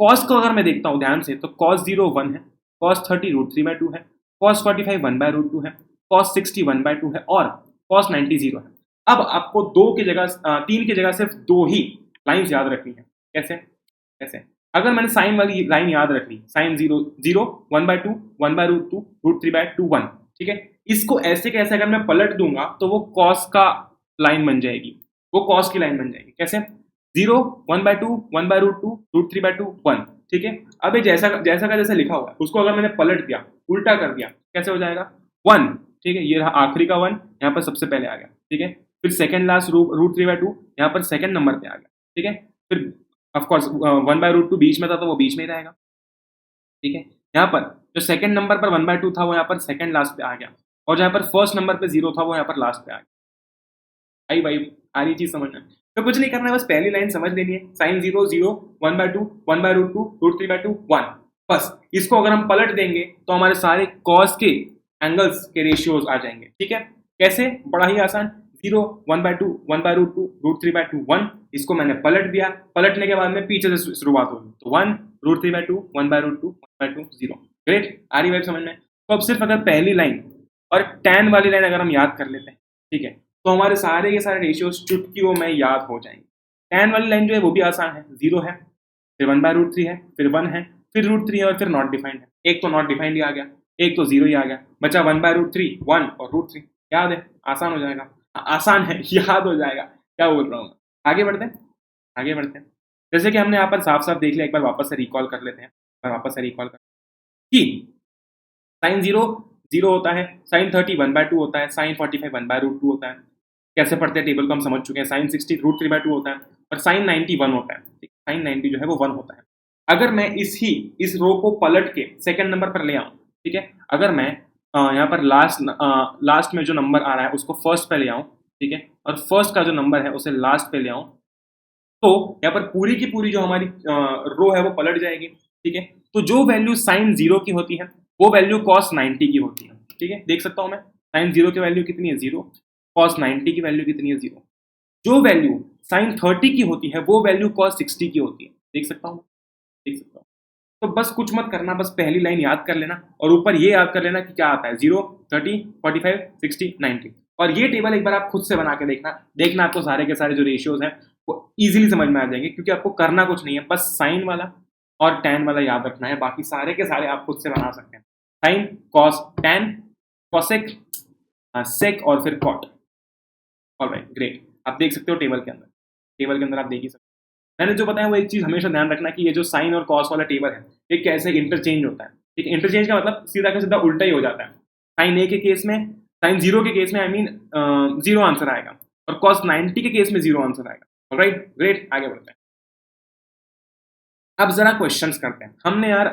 कॉस को अगर मैं देखता हूँ ध्यान से तो कॉस 0 1 है, कॉस 30 √3/2 है, कॉस 45 1/√2 है, कॉस 60 1/2 है, और कॉस 90 0 है। अब आपको 3 की जगह सिर्फ 2 ही लाइंस याद रखनी है। कैसे कैसे, अगर मैंने साइन वाली लाइन याद रख ली, साइन 0 0 1/2 1/√2 √3/2 1, ठीक है, इसको ऐसे कैसे अगर मैं पलट दूंगा तो वो कॉस का लाइन बन जाएगी, वो कॉस की लाइन बन जाएगी। कैसे, 0 1/2 1/√2 √3/2 1, ठीक है। अब ये जैसा जैसा का जैसा लिखा हुआ है उसको अगर मैंने पलट दिया, उल्टा कर दिया, कैसे हो जाएगा, 1, ठीक है, ये रहा आखिरी का 1, यहाँ पर सबसे पहले आ गया, ठीक है, फिर सेकंड लास्ट √3/2 यहाँ पर सेकंड नंबर पे आ गया, ठीक है। फिर ऑफकोर्स 1/√2 बीच में था तो वो बीच में ही रहेगा, ठीक है। यहाँ पर जो सेकंड नंबर पर 1/2 था वो यहाँ पर सेकंड लास्ट पे आ गया, और जहाँ पर फर्स्ट नंबर पे 0 था वो यहाँ पर लास्ट पे आ गया। आई भाई, आ रही चीज समझ में? तो कुछ नहीं करना है, बस पहली लाइन समझ लेनी है, साइन 0 0, 1/2, 1/√2, √3/2, 1। बस इसको अगर हम पलट देंगे तो हमारे सारे कॉस के एंगल्स के रेशियोज आ जाएंगे, ठीक है। कैसे? बड़ा ही आसान, 0, 1/2, 1/√2, √3/2, 1। इसको मैंने पलट दिया, पलटने के बाद में पीछे से शुरुआत होगी, तो 1, √3/2, 1/√2, 1/2, 0। ग्रेट, आ रही बात समझ में? तो अब सिर्फ अगर पहली लाइन और tan वाली लाइन अगर हम याद कर लेते हैं, ठीक है, तो हमारे सारे के सारे रेशियोज चुटकियों में याद हो जाएंगे। tan वाली लाइन जो है वो भी आसान है, 0 है, फिर 1/√3 है, फिर 1 है, फिर √3 है, और फिर नॉट डिफाइंड है। एक तो नॉट डिफाइंड ही आ गया, एक तो 0 ही आ गया, बचा 1/√3, 1 और √3। याद है, आसान हो जाएगा, आसान है, याद हो जाएगा, क्या बोल रहा हूँ। आगे बढ़ते हैं, आगे बढ़ते हैं। जैसे कि हमने यहाँ पर साफ साफ देख लिया, एक बार वापस से रिकॉल कर लेते हैं, वापस से रिकॉल कर कि साइन 0 0 होता है, साइन 30 1/2 होता है, साइन 45 1/√2 होता है। कैसे पढ़ते हैं टेबल को हम समझ चुके हैं। साइन 60 √3/2 होता है, और साइन 90 1 होता है। साइन 90 जो है वो 1 होता है। अगर मैं इस रो को पलट के सेकंड नंबर पर ले आऊं, ठीक है, अगर मैं यहाँ पर लास्ट में जो नंबर आ रहा है उसको फर्स्ट पे ले आऊं, ठीक है, और फर्स्ट का जो नंबर है उसे लास्ट पे ले आऊं, तो यहाँ पर पूरी की पूरी जो हमारी रो है वो पलट जाएगी, ठीक है। तो जो वैल्यू साइन 0 की होती है वो वैल्यू कॉस 90 की होती है, ठीक है। देख सकता हूं मैं, साइन 0 की वैल्यू कितनी है, 0। कॉस 90 की वैल्यू कितनी है, 0। जो वैल्यू साइन 30 की होती है वो वैल्यू कॉस 60 की होती है। देख सकता हूं, देख सकता हूं। तो बस कुछ मत करना, बस पहली लाइन याद कर लेना, और ऊपर ये याद कर लेना कि क्या आता है, 0, 30, 45, 60, 90। और ये टेबल एक बार आप खुद से बना के देखना आपको सारे के सारे जो रेशियोज हैं वो इजीली समझ में आ जाएंगे, क्योंकि आपको करना कुछ नहीं है, बस साइन वाला और टैन वाला याद रखना है, बाकी सारे के सारे आप खुद से बना सकते हैं। साइन, कॉस, टैन, कॉसेक, सेक और फिर कॉट। Alright, great. आप देख सकते हो टेबल के अंदर, टेबल के अंदर आप देख ही सकते हो। मैंने जो बताया वो एक चीज हमेशा ध्यान रखना कि ये जो साइन और कॉस वाला टेबल है ये कैसे इंटरचेंज होता है, ठीक है। इंटरचेंज का मतलब सीधा का सीधा उल्टा ही हो जाता है। साइन ए के केस में, साइन 0 के केस में आई मीन 0 आंसर आएगा, और कॉस 90 के केस में 0 आंसर आएगा। ऑलराइट, ग्रेट, आगे बढ़ते हैं। अब जरा क्वेश्चंस करते हैं। हमने यार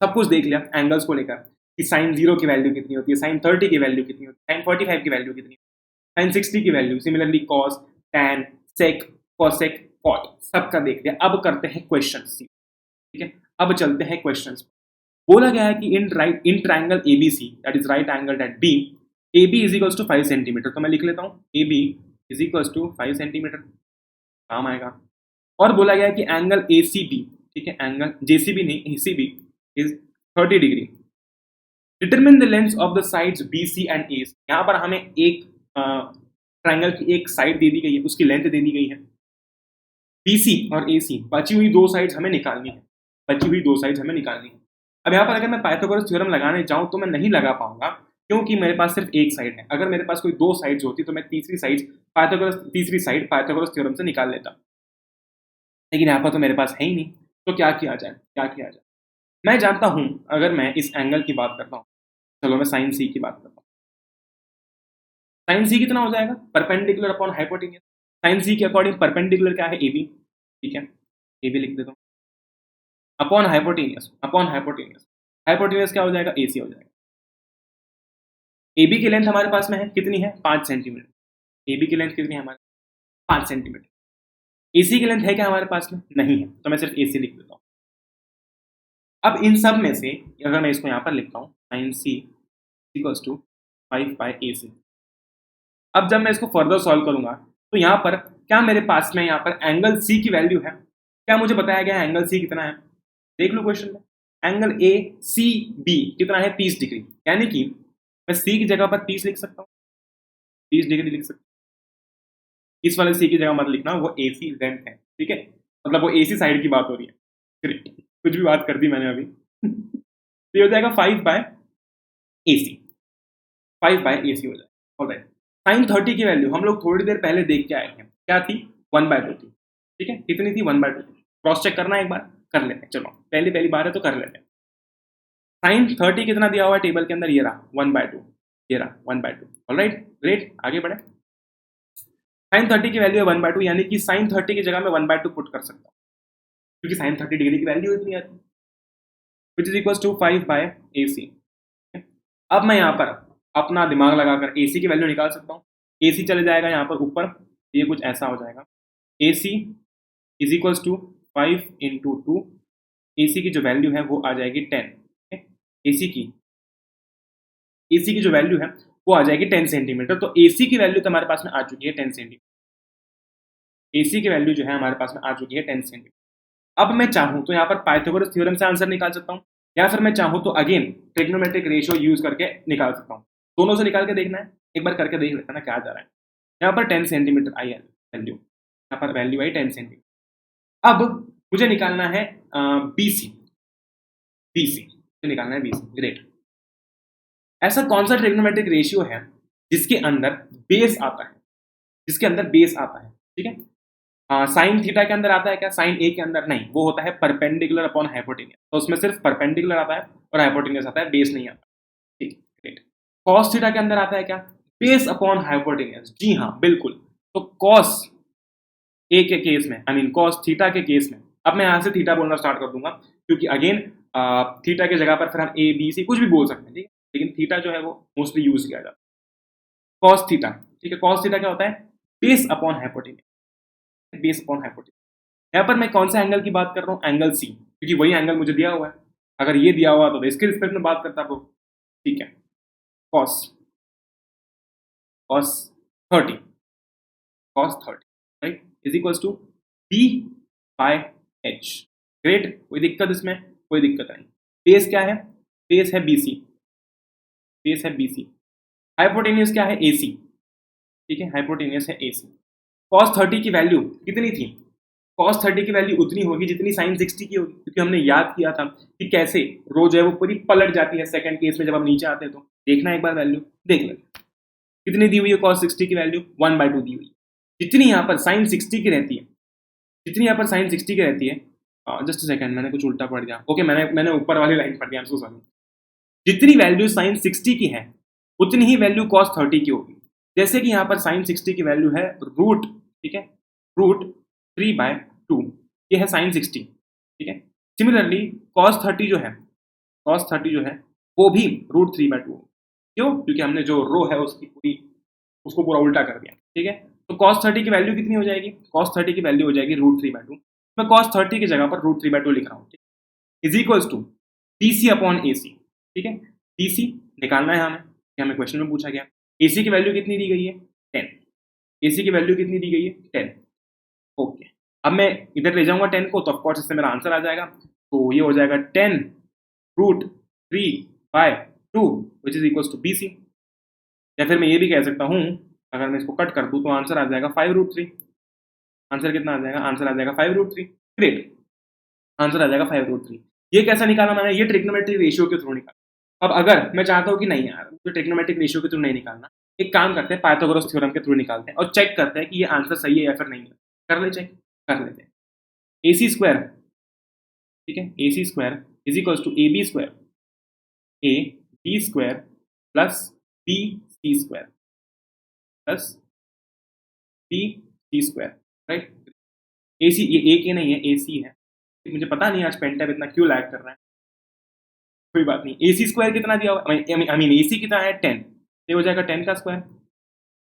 सब कुछ देख लिया एंगल्स को लेकर कि साइन 0 की वैल्यू कितनी होती है, साइन 30 की वैल्यू कितनी होती है, साइन 45 की वैल्यू कितनी होती है, साइन 60 की वैल्यू, सिमिलरली कॉस, टैन, सेक, कॉसेक, कॉट, सबका देख लिया। अब करते हैं क्वेश्चंस, ठीक है। अब चलते हैं क्वेश्चंस। बोला गया है कि in triangle ABC, that is right angle at B, AB is equals to 5 centimetre. तो मैं लिख लेता हूँ AB is equals to 5 centimetre, काम आएगा। और बोला गया है कि एंगल ACB, ठीक है, एंगल JCB नहीं, ACB is 30 degree. Determine the length of the sides BC and AC। यहाँ पर हमें एक ट्राइंगल की एक साइड दे दी गई है, उसकी लेंथ दे दी गई है। BC और AC, बची हुई दो साइड्स हमें निकालनी है, बची हुई दो साइड्स हमें निकालनी है। अब यहाँ पर अगर मैं पाइथागोरस थ्योरम लगाने जाऊँ तो मैं नहीं लगा पाऊंगा, क्योंकि मेरे पास सिर्फ एक साइड है। अगर मेरे पास कोई दो साइड्स होती तो मैं तीसरी साइड पाइथागोरस थ्योरम से निकाल लेता, लेकिन यहाँ पर तो मेरे पास है ही नहीं। तो क्या किया जाए, क्या किया जाए? मैं जानता हूँ, अगर मैं इस एंगल की बात करता हूँ, चलो मैं साइन C की बात करता हूँ। साइन C कितना हो जाएगा, perpendicular upon hypotenuse. Sine C के अकॉर्डिंग परपेंडिकुलर क्या है, AB, ठीक है, AB लिख देता हूँ, upon hypotenuse, upon hypotenuse, hypotenuse क्या हो जाएगा, AC हो जाएगा। AB की लेंथ हमारे पास में है, कितनी है, 5 सेंटीमीटर। AB की लेंथ कितनी है हमारे, 5 सेंटीमीटर। AC की लेंथ है क्या हमारे पास में, नहीं है, तो मैं सिर्फ AC लिख देता हूँ। अब इन सब में से अगर मैं इसको यहाँ पर लिखता हूँ, sign C equals to 5/AC। अब जब मैं इसको फर्दर सॉल्व करूंगा तो यहाँ पर क्या मेरे पास में यहाँ पर एंगल C की वैल्यू है, क्या मुझे बताया गया है एंगल C कितना है, देख लो क्वेश्चन में। एंगल ACB कितना है, 30 डिग्री, यानी कि मैं C की जगह पर 30 लिख सकता हूँ, 30 डिग्री लिख सकता हूँ। इस वाले C की जगह मत लिखना, वो AC लेंथ है, ठीक है, मतलब वो AC साइड की बात हो रही है। कुछ भी बात कर दी मैंने अभी। तो ये हो जाएगा 5/AC, 5/AC हो जाएगा। ऑलराइट, साइन 30 की वैल्यू हम लोग थोड़ी देर पहले देख के आए हैं, क्या थी, 1/2 थी, ठीक है, कितनी थी, 1/2 थी। क्रॉस चेक करना है एक बार, कर लेते हैं, चलो पहली बार है तो कर लेते हैं। साइन 30 कितना दिया हुआ है टेबल के अंदर, ये रहा 1/2, ये रहा 1/2। ऑलराइट, ग्रेट, आगे बढ़े। साइन 30 की वैल्यू है 1/2, यानी कि साइन 30 की जगह मैं 1/2 पुट कर सकता हूँ, क्योंकि साइन 30 डिग्री की वैल्यू इतनी आती है, which is equal to 5/AC। अब मैं यहाँ पर अपना दिमाग लगाकर AC की वैल्यू निकाल सकता हूँ। AC चले जाएगा यहाँ पर ऊपर, ये कुछ ऐसा हो जाएगा, AC is equal to 5 into 2, AC की जो वैल्यू है वो आ जाएगी 10। AC की जो वैल्यू है वो आ जाएगी 10 सेंटीमीटर। तो AC की वैल्यू तो हमारे पास में आ चुकी है 10 सेंटीमीटर। AC की वैल्यू जो है हमारे पास में आ चुकी है 10 सेंटीमीटर। अब मैं चाहूँ तो यहाँ पर पाइथागोरस थ्योरम से आंसर निकाल सकता हूँ, या फिर मैं चाहूँ तो अगेन ट्रिग्नोमेट्रिक रेशियो यूज करके निकाल सकता हूँ। दोनों से निकाल के देखना है, एक बार करके देख लेते हैं ना क्या जा रहा है। यहाँ पर 10 सेंटीमीटर आई वैल्यू, यहाँ पर वैल्यू आई 10 सेंटीमीटर। अब मुझे निकालना है BC निकालना है BC। ग्रेट। ऐसा कौन सा ट्रिग्नोमेट्रिक रेशियो है जिसके अंदर बेस आता है, ठीक है। साइन थीटा के अंदर आता है क्या? साइन ए के अंदर नहीं, वो होता है परपेंडिकुलर अपॉन हाइपोटेन्यूज, तो उसमें सिर्फ परपेंडिकुलर आता है और हाइपोटेन्यूज आता है, बेस नहीं आता। ठीक, ग्रेट। कॉस थीटा के अंदर आता है क्या? Base upon hypotenuse. जी हाँ, बिल्कुल। तो कॉस ए के केस में, आई मीन कॉस थीटा के केस में, अब मैं यहां से थीटा बोलना स्टार्ट कर दूंगा, क्योंकि अगेन थीटा की जगह पर फिर हम ए बी सी कुछ भी बोल सकते हैं, ठीक है, लेकिन थीटा जो है वो मोस्टली यूज किया जाता है। कॉस थीटा, ठीक है, कॉस थीटा क्या होता है? Base upon hypotenuse, base upon hypotenuse. यहाँ पर मैं कौन सा एंगल की बात कर रहा हूँ? एंगल सी, क्योंकि वही एंगल मुझे दिया हुआ है। अगर ये दिया हुआ तो इसके रिस्पेक्ट में बात करता तो ठीक है। Cos cos 30 right is equals to B/H। Great, कोई दिक्कत इसमें? कोई दिक्कत नहीं। बेस क्या है? बेस है BC, हाइपोटेन्यूज क्या है? AC, ठीक है, हाइपोटेन्यूज है AC। cos 30 की वैल्यू कितनी थी? cos 30 की वैल्यू उतनी होगी जितनी sin 60 की होगी, क्योंकि हमने याद किया था कि कैसे रो जो है वो पूरी पलट जाती है सेकंड केस में जब हम नीचे आते हैं। तो देखना एक बार वैल्यू देख लें कितनी दी हुई है। cos 60 की वैल्यू 1/2 दी हुई है। जितनी यहाँ पर sin 60 की रहती है, जस्ट सेकंड, मैंने कुछ उल्टा पढ़ दिया। ओके, मैंने ऊपर वाली लाइन पढ़ दिया, आई एम सो सॉरी। जितनी वैल्यू sin 60 की है उतनी ही वैल्यू cos 30 की होगी। जैसे कि यहाँ पर sin 60 की वैल्यू है रूट, ठीक है, रूट 3/2, ये है sin 60, ठीक है। सिमिलरली cos 30 जो है वो भी रूट 3/2। क्यों? क्योंकि हमने जो रो है उसको पूरा उल्टा कर दिया, ठीक है। तो cos 30 की वैल्यू कितनी हो जाएगी? cos 30 की वैल्यू हो जाएगी रूट 3/2। मैं cos 30 की जगह पर रूट 3/2 लिख रहा हूँ, is equals to BC upon AC, ठीक है। BC निकालना है हमें क्वेश्चन में पूछा गया। AC की वैल्यू कितनी दी गई है? 10। AC की वैल्यू कितनी दी गई है? 10। ओके, अब मैं इधर ले जाऊंगा 10 को, तो ऑफकोर्स इससे मेरा आंसर आ जाएगा। तो ये हो जाएगा 10 root 3/2 which is equals to BC। या फिर मैं ये भी कह सकता हूँ, अगर मैं इसको कट कर दूँ तो आंसर आ जाएगा 5√3। आंसर कितना आ जाएगा? आंसर आ जाएगा 5√3। ग्रेट, आंसर आ जाएगा 5√3। ये कैसा निकाला मैंने? ये ट्रिग्नोमेट्रिक रेशियो के थ्रू निकाला। अब अगर मैं चाहता हूँ कि नहीं यार, तो ट्रिग्नोमेट्रिक रेशियो के थ्रू नहीं निकालना, एक काम करते हैं, पाइथागोरस थ्योरम के थ्रू निकालते हैं और चेक करते हैं कि ये आंसर सही है या फिर नहीं है। कर ले चेक, कर लेते हैं। AC स्क्वायर, ठीक है, AC square is equals to AB square AB square plus BC square plus BC square, right. AC, ये A के नहीं है, AC है। मुझे पता नहीं आज पेंटैब इतना क्यों लैग कर रहा है, कोई बात नहीं। AC स्क्वायर कितना दिया हुआ है? आई मीन AC कितना है? 10, ये हो जाएगा 10 का स्क्वायर।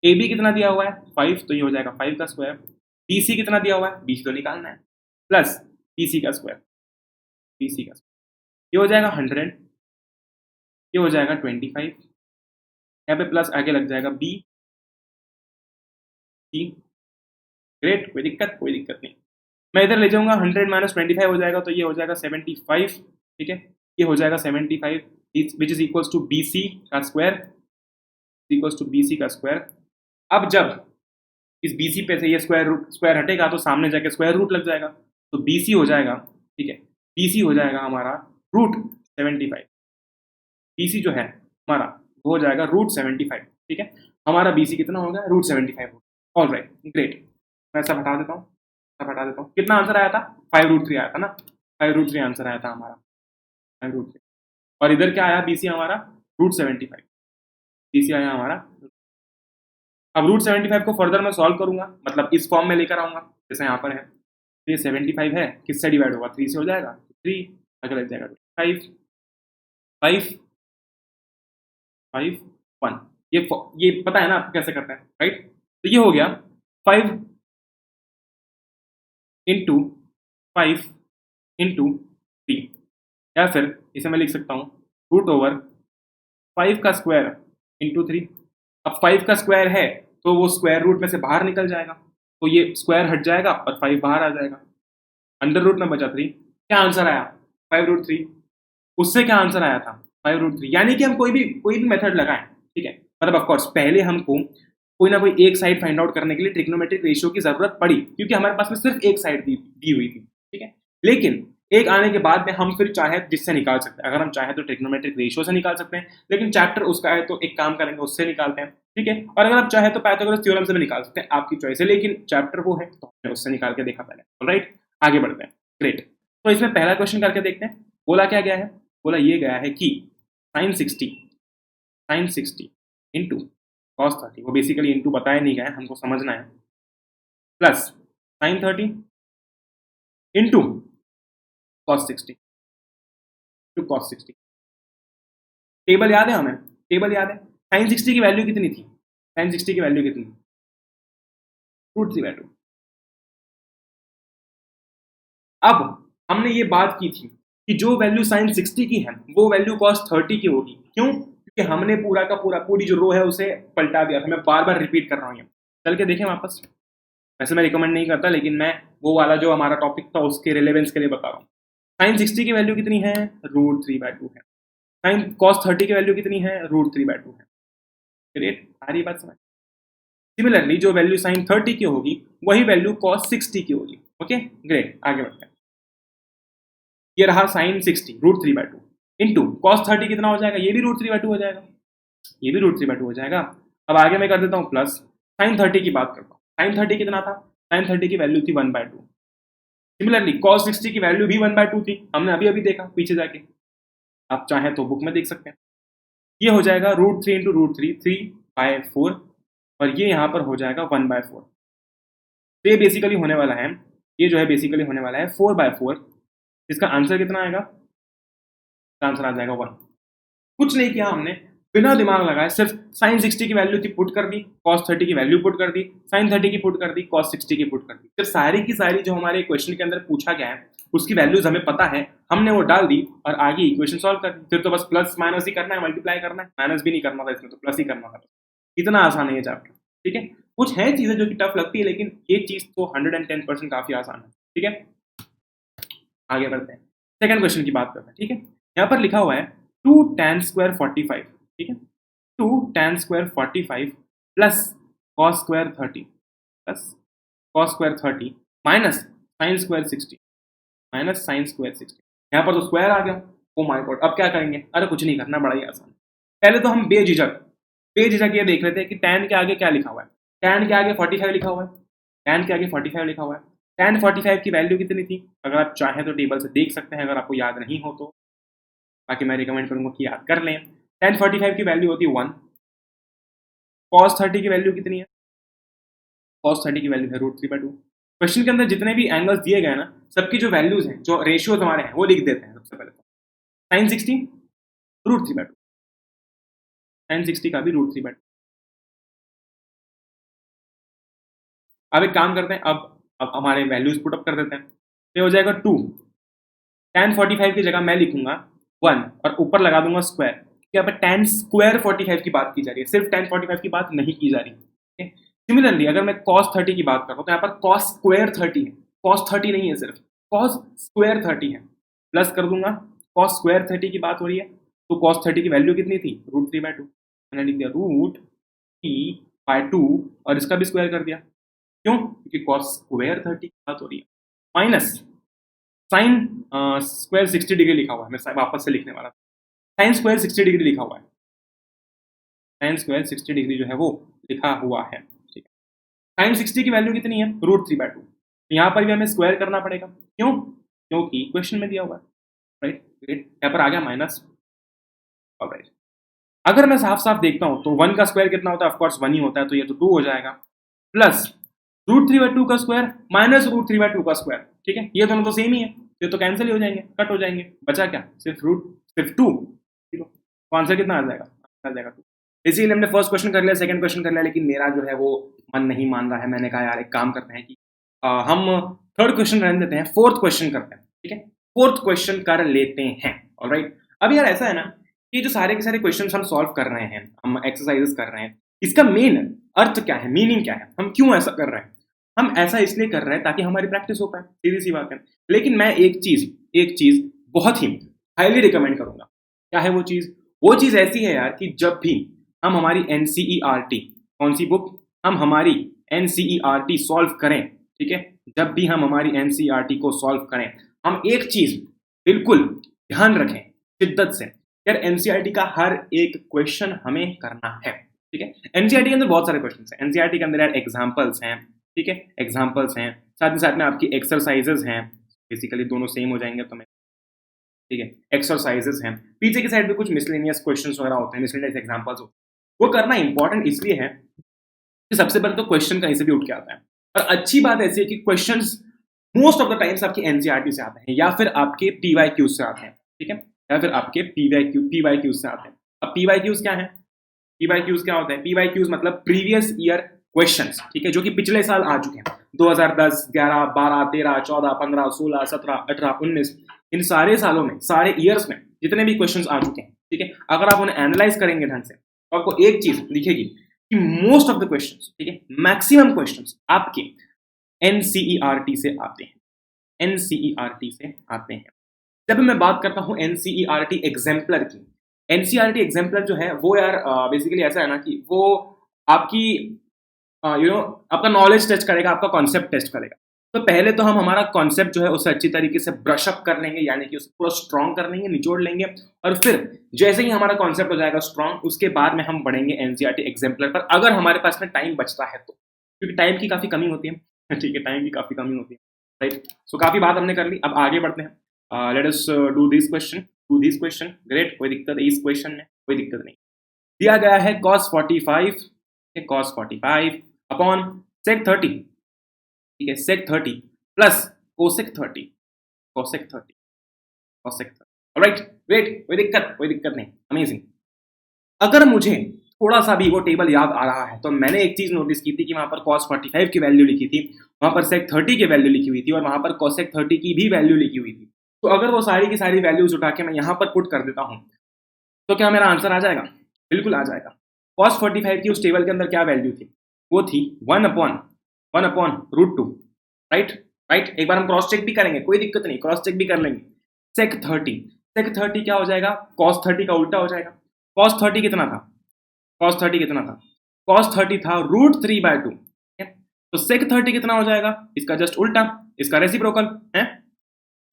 AB कितना दिया हुआ है? 5, तो ये हो जाएगा 5 का स्क्वायर। BC कितना दिया हुआ है? BC तो निकालना है, प्लस BC का स्क्वायर, ये हो जाएगा 100, ये हो जाएगा 25, यहाँ पे प्लस आगे लग जाएगा BC। ग्रेट, कोई दिक्कत नहीं। मैं इधर ले जाऊंगा, 100 माइनस 25 हो जाएगा, तो ये हो जाएगा 75, ठीक है, ये हो जाएगा 75 which is equals to BC का स्क्वायर। अब जब इस BC पे से ये स्क्वायर हटेगा तो सामने जाके स्क्वायर रूट लग जाएगा, तो BC हो जाएगा, ठीक है, BC हो जाएगा हमारा रूट 75। BC जो है हमारा वो हो जाएगा रूट 75, ठीक है। हमारा BC कितना होगा? रूट 75। All right, great. मैं सब हटा देता हूँ, कितना आंसर आया था? 5√3 आया था ना, 5√3 आंसर आया था हमारा, 5√3। और इधर क्या आया? BC हमारा रूट 75, BC आया हमारा अब रूट 75 को फर्दर मैं सॉल्व करूंगा, मतलब इस फॉर्म में लेकर आऊंगा जैसे यहाँ पर है। तो ये 75 है, किससे डिवाइड होगा, 3 से हो जाएगा, 3 आगे लग जाएगा 5 5 5 1। ये पता है ना आपको कैसे करते हैं, राइट। तो ये हो गया 5 इंटू 5 इंटू 3, या फिर इसे मैं लिख सकता हूँ रूट ओवर 5 का स्क्वायर इंटू 3। अब 5 का स्क्वायर है तो वो स्क्वायर रूट में से बाहर निकल जाएगा, तो ये स्क्वायर हट जाएगा और 5 बाहर आ जाएगा, अंडर रूट में बचा 3। क्या आंसर आया, 5√3। उससे क्या आंसर आया था, 5√3। यानी कि हम कोई भी मेथड लगाएं, ठीक है, मतलब ऑफ कोर्स पहले हमको कोई ना कोई एक साइड फाइंड आउट करने के लिए ट्रिग्नोमेट्रिक रेशियो की जरूरत पड़ी, क्योंकि हमारे पास में सिर्फ एक साइड दी हुई थी, ठीक है। लेकिन एक आने के बाद में हम फिर चाहे जिससे निकाल सकते हैं, अगर हम चाहे तो ट्रिग्नोमेट्रिक रेशियो से निकाल सकते हैं, लेकिन चैप्टर उसका है तो एक काम करेंगे उससे निकालते हैं, ठीक है। और अगर आप चाहे तो पाइथागोरस थ्योरम से भी निकाल सकते हैं, आपकी चॉइस है, लेकिन चैप्टर वो है तो हमने उससे निकाल के देखा पहले, ऑलराइट। आगे बढ़ते हैं, ग्रेट। तो इसमें पहला क्वेश्चन करके देखते हैं। बोला क्या गया है, बोला ये गया है कि sin 60 इंटू cos 30, वो बेसिकली इंटू बताया नहीं गया है, हमको समझना है, plus sin 30 into cos 60 to cos 60। Table याद है हमें, टेबल याद है, sin 60 की वैल्यू कितनी थी, sin 60 की वैल्यू कितनी, √3/2। अब हमने ये बात की थी कि जो वैल्यू sin 60 की है वो वैल्यू cos 30 की होगी, क्यों, क्योंकि हमने पूरा का पूरा पूरी जो रो है उसे पलटा दिया था। मैं बार बार रिपीट कर रहा हूँ, चल के देखें वापस। वैसे मैं रिकमेंड नहीं करता, लेकिन मैं वो वाला जो हमारा टॉपिक था उसके रिलेवेंस के लिए बता रहा हूँ। sin 60 की वैल्यू कितनी है, √3/2 है। sin cos 30 की वैल्यू कितनी है, √3/2 है। ग्रेट, सारी बात समझ। सिमिलरली जो वैल्यू sin 30 की होगी वही वैल्यू cos 60 की होगी। ओके ग्रेट, आगे बढ़ते हैं। ये रहा sin 60 √3/2 इंटू cos 30 कितना हो जाएगा, ये भी √3/2 हो जाएगा, ये भी √3/2 हो जाएगा। अब आगे मैं कर देता हूँ प्लस sin 30 की बात करता हूँ। sin 30 कितना था, sin 30 की वैल्यू थी 1/2। सिमिलरली cos 60 की वैल्यू भी 1/2 थी, हमने अभी अभी देखा पीछे जाके, आप चाहें तो बुक में देख सकते हैं। ये हो जाएगा √3 इंटू √3, 3/4, और ये यहाँ पर हो जाएगा 1/4। तो ये बेसिकली होने वाला है, ये जो है बेसिकली होने वाला है 4/4। इसका आंसर कितना आएगा, आंसर आ जाएगा 1। कुछ नहीं किया हमने, बिना दिमाग लगाए सिर्फ sin 60 की वैल्यू थी पुट कर दी, cos 30 की वैल्यू पुट कर दी, sin 30 की पुट कर दी, cos 60 की पुट कर दी। फिर सारी की सारी जो हमारे क्वेश्चन के अंदर पूछा गया है उसकी वैल्यूज हमें पता है, हमने वो डाल दी और आगे इक्वेशन सॉल्व कर दी। फिर तो बस प्लस माइनस ही करना है, मल्टीप्लाई करना है, माइनस भी नहीं करना था इसमें, तो प्लस ही करना था। इतना आसान है ये चैप्टर, ठीक है। कुछ है चीजें जो कि टफ लगती है, लेकिन ये चीज तो 110% काफी आसान है, ठीक है। आगे बढ़ते हैं, सेकंड क्वेश्चन की बात करते हैं, ठीक है। यहाँ पर लिखा हुआ है 2 tan स्क्वायर 45, ठीक है, 2 tan square 45 plus cos square 30 plus cos square 30 minus sin square 60 minus sin square 60। यहाँ पर तो स्क्वायर आ गया, ओ माय गॉड। अब क्या करेंगे, अरे कुछ नहीं करना, बड़ा ही आसान। पहले तो हम बेझिझक ये देख लेते हैं कि tan के आगे क्या लिखा हुआ है। tan के आगे 45 लिखा हुआ है, tan के आगे 45 लिखा हुआ है। tan 45 की वैल्यू कितनी थी, अगर आप चाहें तो टेबल से देख सकते हैं, अगर आपको याद नहीं हो तो, बाकी मैं रिकमेंड करूंगा कि याद कर लें। tan 45 की वैल्यू होती है 1। cos 30 की वैल्यू कितनी है, cos 30 की वैल्यू है √3/2। क्वेश्चन के अंदर जितने भी एंगल्स दिए गए ना, सबकी जो वैल्यूज हैं, जो रेशियोज हमारे हैं, वो लिख देते हैं सबसे पहले तो। sin 60 √3/2, sin 60 का भी √3/2। अब एक काम करते हैं, अब हमारे वैल्यूज पुट अप कर देते हैं। तो हो जाएगा 2, tan 45 की जगह मैं लिखूंगा 1 और ऊपर लगा दूंगा स्क्वायर, क्योंकि यहाँ पर tan स्क्वायर 45 की बात की जा रही है, सिर्फ tan 45 की बात नहीं की जा रही है। सिमिलरली अगर मैं cos 30 की बात करता हूँ तो यहाँ पर cos स्क्वायर 30 है, cos 30 नहीं है, सिर्फ cos स्क्वायर 30 है, प्लस कर दूंगा cos स्क्वायर 30 की बात हो रही है, तो cos 30 की वैल्यू कितनी थी, √3/2। मैंने लिख दिया √3/2 और इसका भी स्क्वायर कर दिया, क्यों, क्योंकि cos स्क्वायर 30 की बात हो रही है, माइनस साइन स्क्वायर 60 डिग्री लिखा हुआ है, मैं वापस से लिखने वाला, साइन स्क्वायर 60 डिग्री लिखा हुआ है, साइन स्क्वायर 60 डिग्री जो है वो लिखा हुआ है, ठीक है। साइन 60 की वैल्यू कितनी है, √3/2। यहाँ पर भी हमें स्क्वायर करना पड़ेगा, क्यों, क्योंकि क्वेश्चन में दिया हुआ है, राइट। यहाँ पर आ गया माइनस, राइट। अगर मैं साफ साफ देखता हूँ तो 1 का स्क्वायर कितना होता है, ऑफकोर्स 1 ही होता है, तो ये तो 2 हो जाएगा, प्लस √3/2 का स्क्वायर माइनस √3/2 का स्क्वायर, ठीक है, ये दोनों तो सेम ही है, ये तो कैंसिल ही हो जाएंगे, कट हो जाएंगे, बचा क्या, सिर्फ 2, तो आंसर कितना आ जाएगा, आ जाएगा 2। इसीलिए हमने फर्स्ट क्वेश्चन कर लिया, सेकंड क्वेश्चन कर लिया, लेकिन मेरा जो है वो मन नहीं मान रहा है। मैंने कहा यार एक काम करते हैं कि हम थर्ड क्वेश्चन रहने देते हैं, फोर्थ क्वेश्चन करते हैं, ठीक है, फोर्थ क्वेश्चन कर लेते हैं। ऑलराइट, अब यार ऐसा है ना कि जो सारे के सारे क्वेश्चन हम सॉल्व कर रहे हैं, हम एक्सरसाइजेस कर रहे हैं, इसका मेन अर्थ क्या है, मीनिंग क्या है, हम क्यों ऐसा कर रहे हैं? हम ऐसा इसलिए कर रहे हैं ताकि हमारी प्रैक्टिस हो पाए, सीधी सी बात है। लेकिन मैं एक चीज बहुत ही हाईली रिकमेंड करूंगा। क्या है वो चीज? वो चीज ऐसी है यार कि जब भी हम हमारी एनसीईआरटी, कौन सी बुक, हम हमारी एनसीईआरटी सॉल्व करें, ठीक है, जब भी हम हमारी एनसीईआरटी को सॉल्व करें, हम एक चीज बिल्कुल ध्यान रखें शिद्दत से, यार एनसीईआरटी का हर एक क्वेश्चन हमें करना है, ठीक है। एनसीईआरटी के अंदर बहुत सारे क्वेश्चन हैं, एनसीईआरटी के अंदर यार एग्जाम्पल्स हैं, ठीक है, एग्जाम्पल्स हैं, साथ ही साथ में आपकी एक्सरसाइजेज हैं, बेसिकली दोनों सेम हो जाएंगे तो मैं, ठीक है, एक्सरसाइजेज हैं, पीछे की साइड पे कुछ मिसलेनियस क्वेश्चंस वगैरह होते हैं, मिसलेनियस एग्जांपल्स होते हैं। वो करना इंपॉर्टेंट इसलिए है कि सबसे पहले तो क्वेश्चन कहीं से भी उठ के आता है, और अच्छी बात ऐसी है कि questions most of the times आपके एनसीईआरटी से आते हैं या फिर आपके पीवाईक्यूज से आते हैं, ठीक है, या फिर आपके पीवाईक्यूज से आते हैं। अब पीवाईक्यूज क्या है? पीवाईक्यूज क्या होता है? पीवाईक्यूज मतलब प्रीवियस ईयर क्वेश्चंस, ठीक है, जो कि पिछले साल आ चुके हैं, 2010, 11, 12, 13, 14, 15, 16, 17, 18, 19, इन सारे सालों में, सारे ईयर्स में जितने भी क्वेश्चंस आ चुके हैं, ठीक है, अगर आप उन्हें एनालाइज करेंगे ढंग से तो आपको एक चीज दिखेगी कि मोस्ट ऑफ द क्वेश्चंस, ठीक है, मैक्सिमम क्वेश्चंस आपके एनसीईआरटी से आते हैं, एनसीईआरटी से आते हैं। जब मैं बात करता हूं एनसीईआरटी एग्जाम्पलर की, एनसीईआरटी एग्जाम्पलर जो है वो यार बेसिकली ऐसा है ना कि वो आपकी आपका नॉलेज टेस्ट करेगा, आपका कॉन्सेप्ट टेस्ट करेगा। तो पहले तो हम हमारा कॉन्सेप्ट जो है उसे अच्छी तरीके से ब्रश अप कर लेंगे, यानी कि उसे पूरा स्ट्रॉन्ग कर लेंगे, निचोड़ लेंगे, और फिर जैसे ही हमारा कॉन्सेप्ट हो जाएगा स्ट्रॉन्ग, उसके बाद में हम बढ़ेंगे एनसीईआरटी एग्जाम्पलर पर, अगर हमारे पास में टाइम बचता है तो, क्योंकि टाइम की काफी कमी होती है, ठीक है, टाइम की काफी कमी होती है, राइट। सो काफी बात हमने कर ली, अब आगे बढ़ते हैं। Let us do this question, great, कोई दिक्कत है इस क्वेश्चन में? कोई दिक्कत नहीं। दिया गया है cos 45, cos 45 अपॉन sec 30, ठीक है, sec 30 plus cosec 30, cosec 30, cosec 30, alright, great, कोई दिक्कत नहीं, अमेजिंग। अगर मुझे थोड़ा सा भी वो टेबल याद आ रहा है तो मैंने एक चीज नोटिस की थी कि वहां पर cos 45 की वैल्यू लिखी थी, वहां पर sec 30 की वैल्यू लिखी हुई थी, और वहां पर cosec 30 की भी वैल्यू लिखी हुई थी। तो अगर वो सारी की सारी वैल्यूज उठा के मैं यहाँ पर पुट कर देता हूँ तो क्या मेरा आंसर आ जाएगा? बिल्कुल आ जाएगा। cos 45 की उस टेबल के अंदर क्या वैल्यू थी? वो थी 1/√2, राइट, राइट। एक बार हम क्रॉस चेक भी करेंगे, कोई दिक्कत नहीं, क्रॉस चेक भी कर लेंगे। sec 30 क्या हो जाएगा? cos 30 का उल्टा हो जाएगा। cos 30 कितना था? cos 30 कितना था? cos 30 था √3/2, तो sec 30 कितना हो जाएगा? इसका जस्ट उल्टा, इसका रेसिप्रोकल है।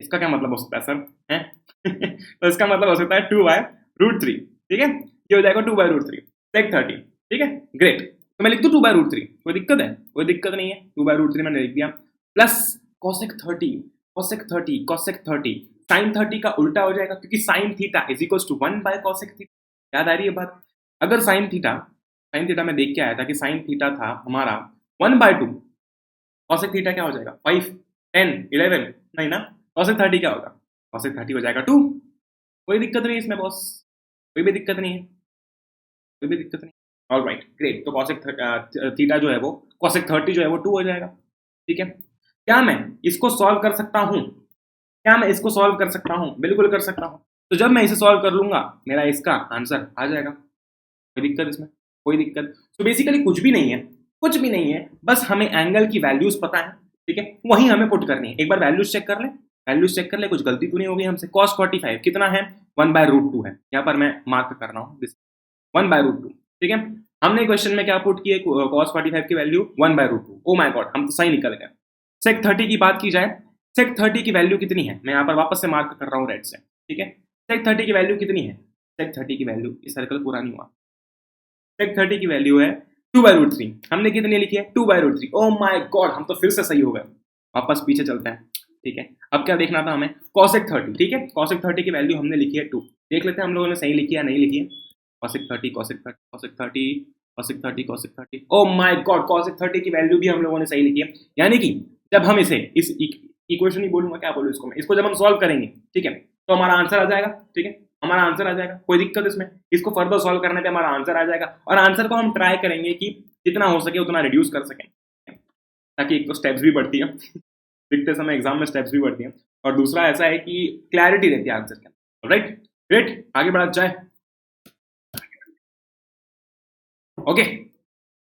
इसका क्या मतलब हो सकता है सर, है? तो इसका मतलब हो सकता है 2/√3, ठीक है, ये हो जाएगा 2/√3 sec 30, ठीक है, ग्रेट। तो मैं लिख दूं 2/√3, कोई दिक्कत है? कोई दिक्कत नहीं है, 2/√3 मैंने लिख दिया, प्लस cosec 30, cosec 30 sin 30 का उल्टा हो जाएगा, क्योंकि sin theta is equal to 1/cosec theta. याद आ रही है बात? अगर sin थीटा में देख के आया था कि sin थीटा था हमारा 1/2, cosec थीटा क्या हो जाएगा? 5, 10, 11, नहीं ना, cosec 30 क्या होगा? cosec 30 हो जाएगा 2। कोई दिक्कत नहीं इसमें बॉस, कोई भी दिक्कत नहीं है, कोई भी दिक्कत नहीं। Alright, great. तो cosec थीटा जो है वो, cosec 30 जो है वो 2 हो जाएगा, ठीक है। क्या मैं इसको सॉल्व कर सकता हूँ? क्या मैं इसको सॉल्व कर सकता हूँ? बिल्कुल कर सकता हूँ। तो जब मैं इसे सॉल्व कर लूंगा मेरा इसका आंसर आ जाएगा, कोई दिक्कत इसमें? कोई दिक्कत। तो बेसिकली कुछ भी नहीं है, कुछ भी नहीं है, बस हमें एंगल की वैल्यूज पता है, ठीक है, वही हमें पुट करनी है। एक बार वैल्यूज चेक कर ले, वैल्यूज चेक कर ले, कुछ गलती तो नहीं होगी हमसे। cos 45 कितना है? 1/√2 है, यहाँ पर मैं मार्क कर रहा हूँ 1/√2, ठीक है। हमने क्वेश्चन में क्या पुट किया? cos 45 की वैल्यू 1/√2। ओ माय गॉड, हम तो सही निकल गए। sec 30 की बात की जाए, sec 30 की वैल्यू कितनी है? मैं यहाँ पर वापस से मार्क कर रहा हूँ रेड से, ठीक है। sec 30 की वैल्यू कितनी है? sec 30 की वैल्यू, ये सर्कल पूरा नहीं हुआ, sec 30 की वैल्यू है 2/√3। हमने कितनी लिखी है? 2/√3। ओ माय गॉड, हम तो फिर से सही हो गए। वापस पीछे चलते हैं, ठीक है। अब क्या देखना था हमें? cosec 30, ठीक है, cosec 30 की वैल्यू हमने लिखी है 2। देख लेते हैं हम लोगों ने सही लिखी है नहीं लिखी है। cosec 30 cosec 30 cosec 30 cosec 30 cosec 30, oh my God cosec 30 की वैल्यू भी हम लोगों ने सही लिखी है। यानी कि जब हम इसे इस इक्वेशन ही बोलूंगा, क्या बोलूं इसको मैं, इसको जब हम सॉल्व करेंगे, ठीक है, तो हमारा आंसर आ जाएगा। ठीक है, हमारा आंसर आ जाएगा, कोई दिक्कत इसमें, इसको फर्दर सॉल्व करने पे हमारा आंसर आ जाएगा। और आंसर को हम ट्राई करेंगे कि जितना हो सके उतना रिड्यूस कर सकें, ताकि एक तो स्टेप्स भी बढ़ती है लिखते समय एग्जाम में स्टेप्स भी बढ़ती हैं, और दूसरा ऐसा है कि क्लैरिटी रहती है आंसर के अंदर। राइट, ग्रेट, आगे बढ़ा जाए। ओके,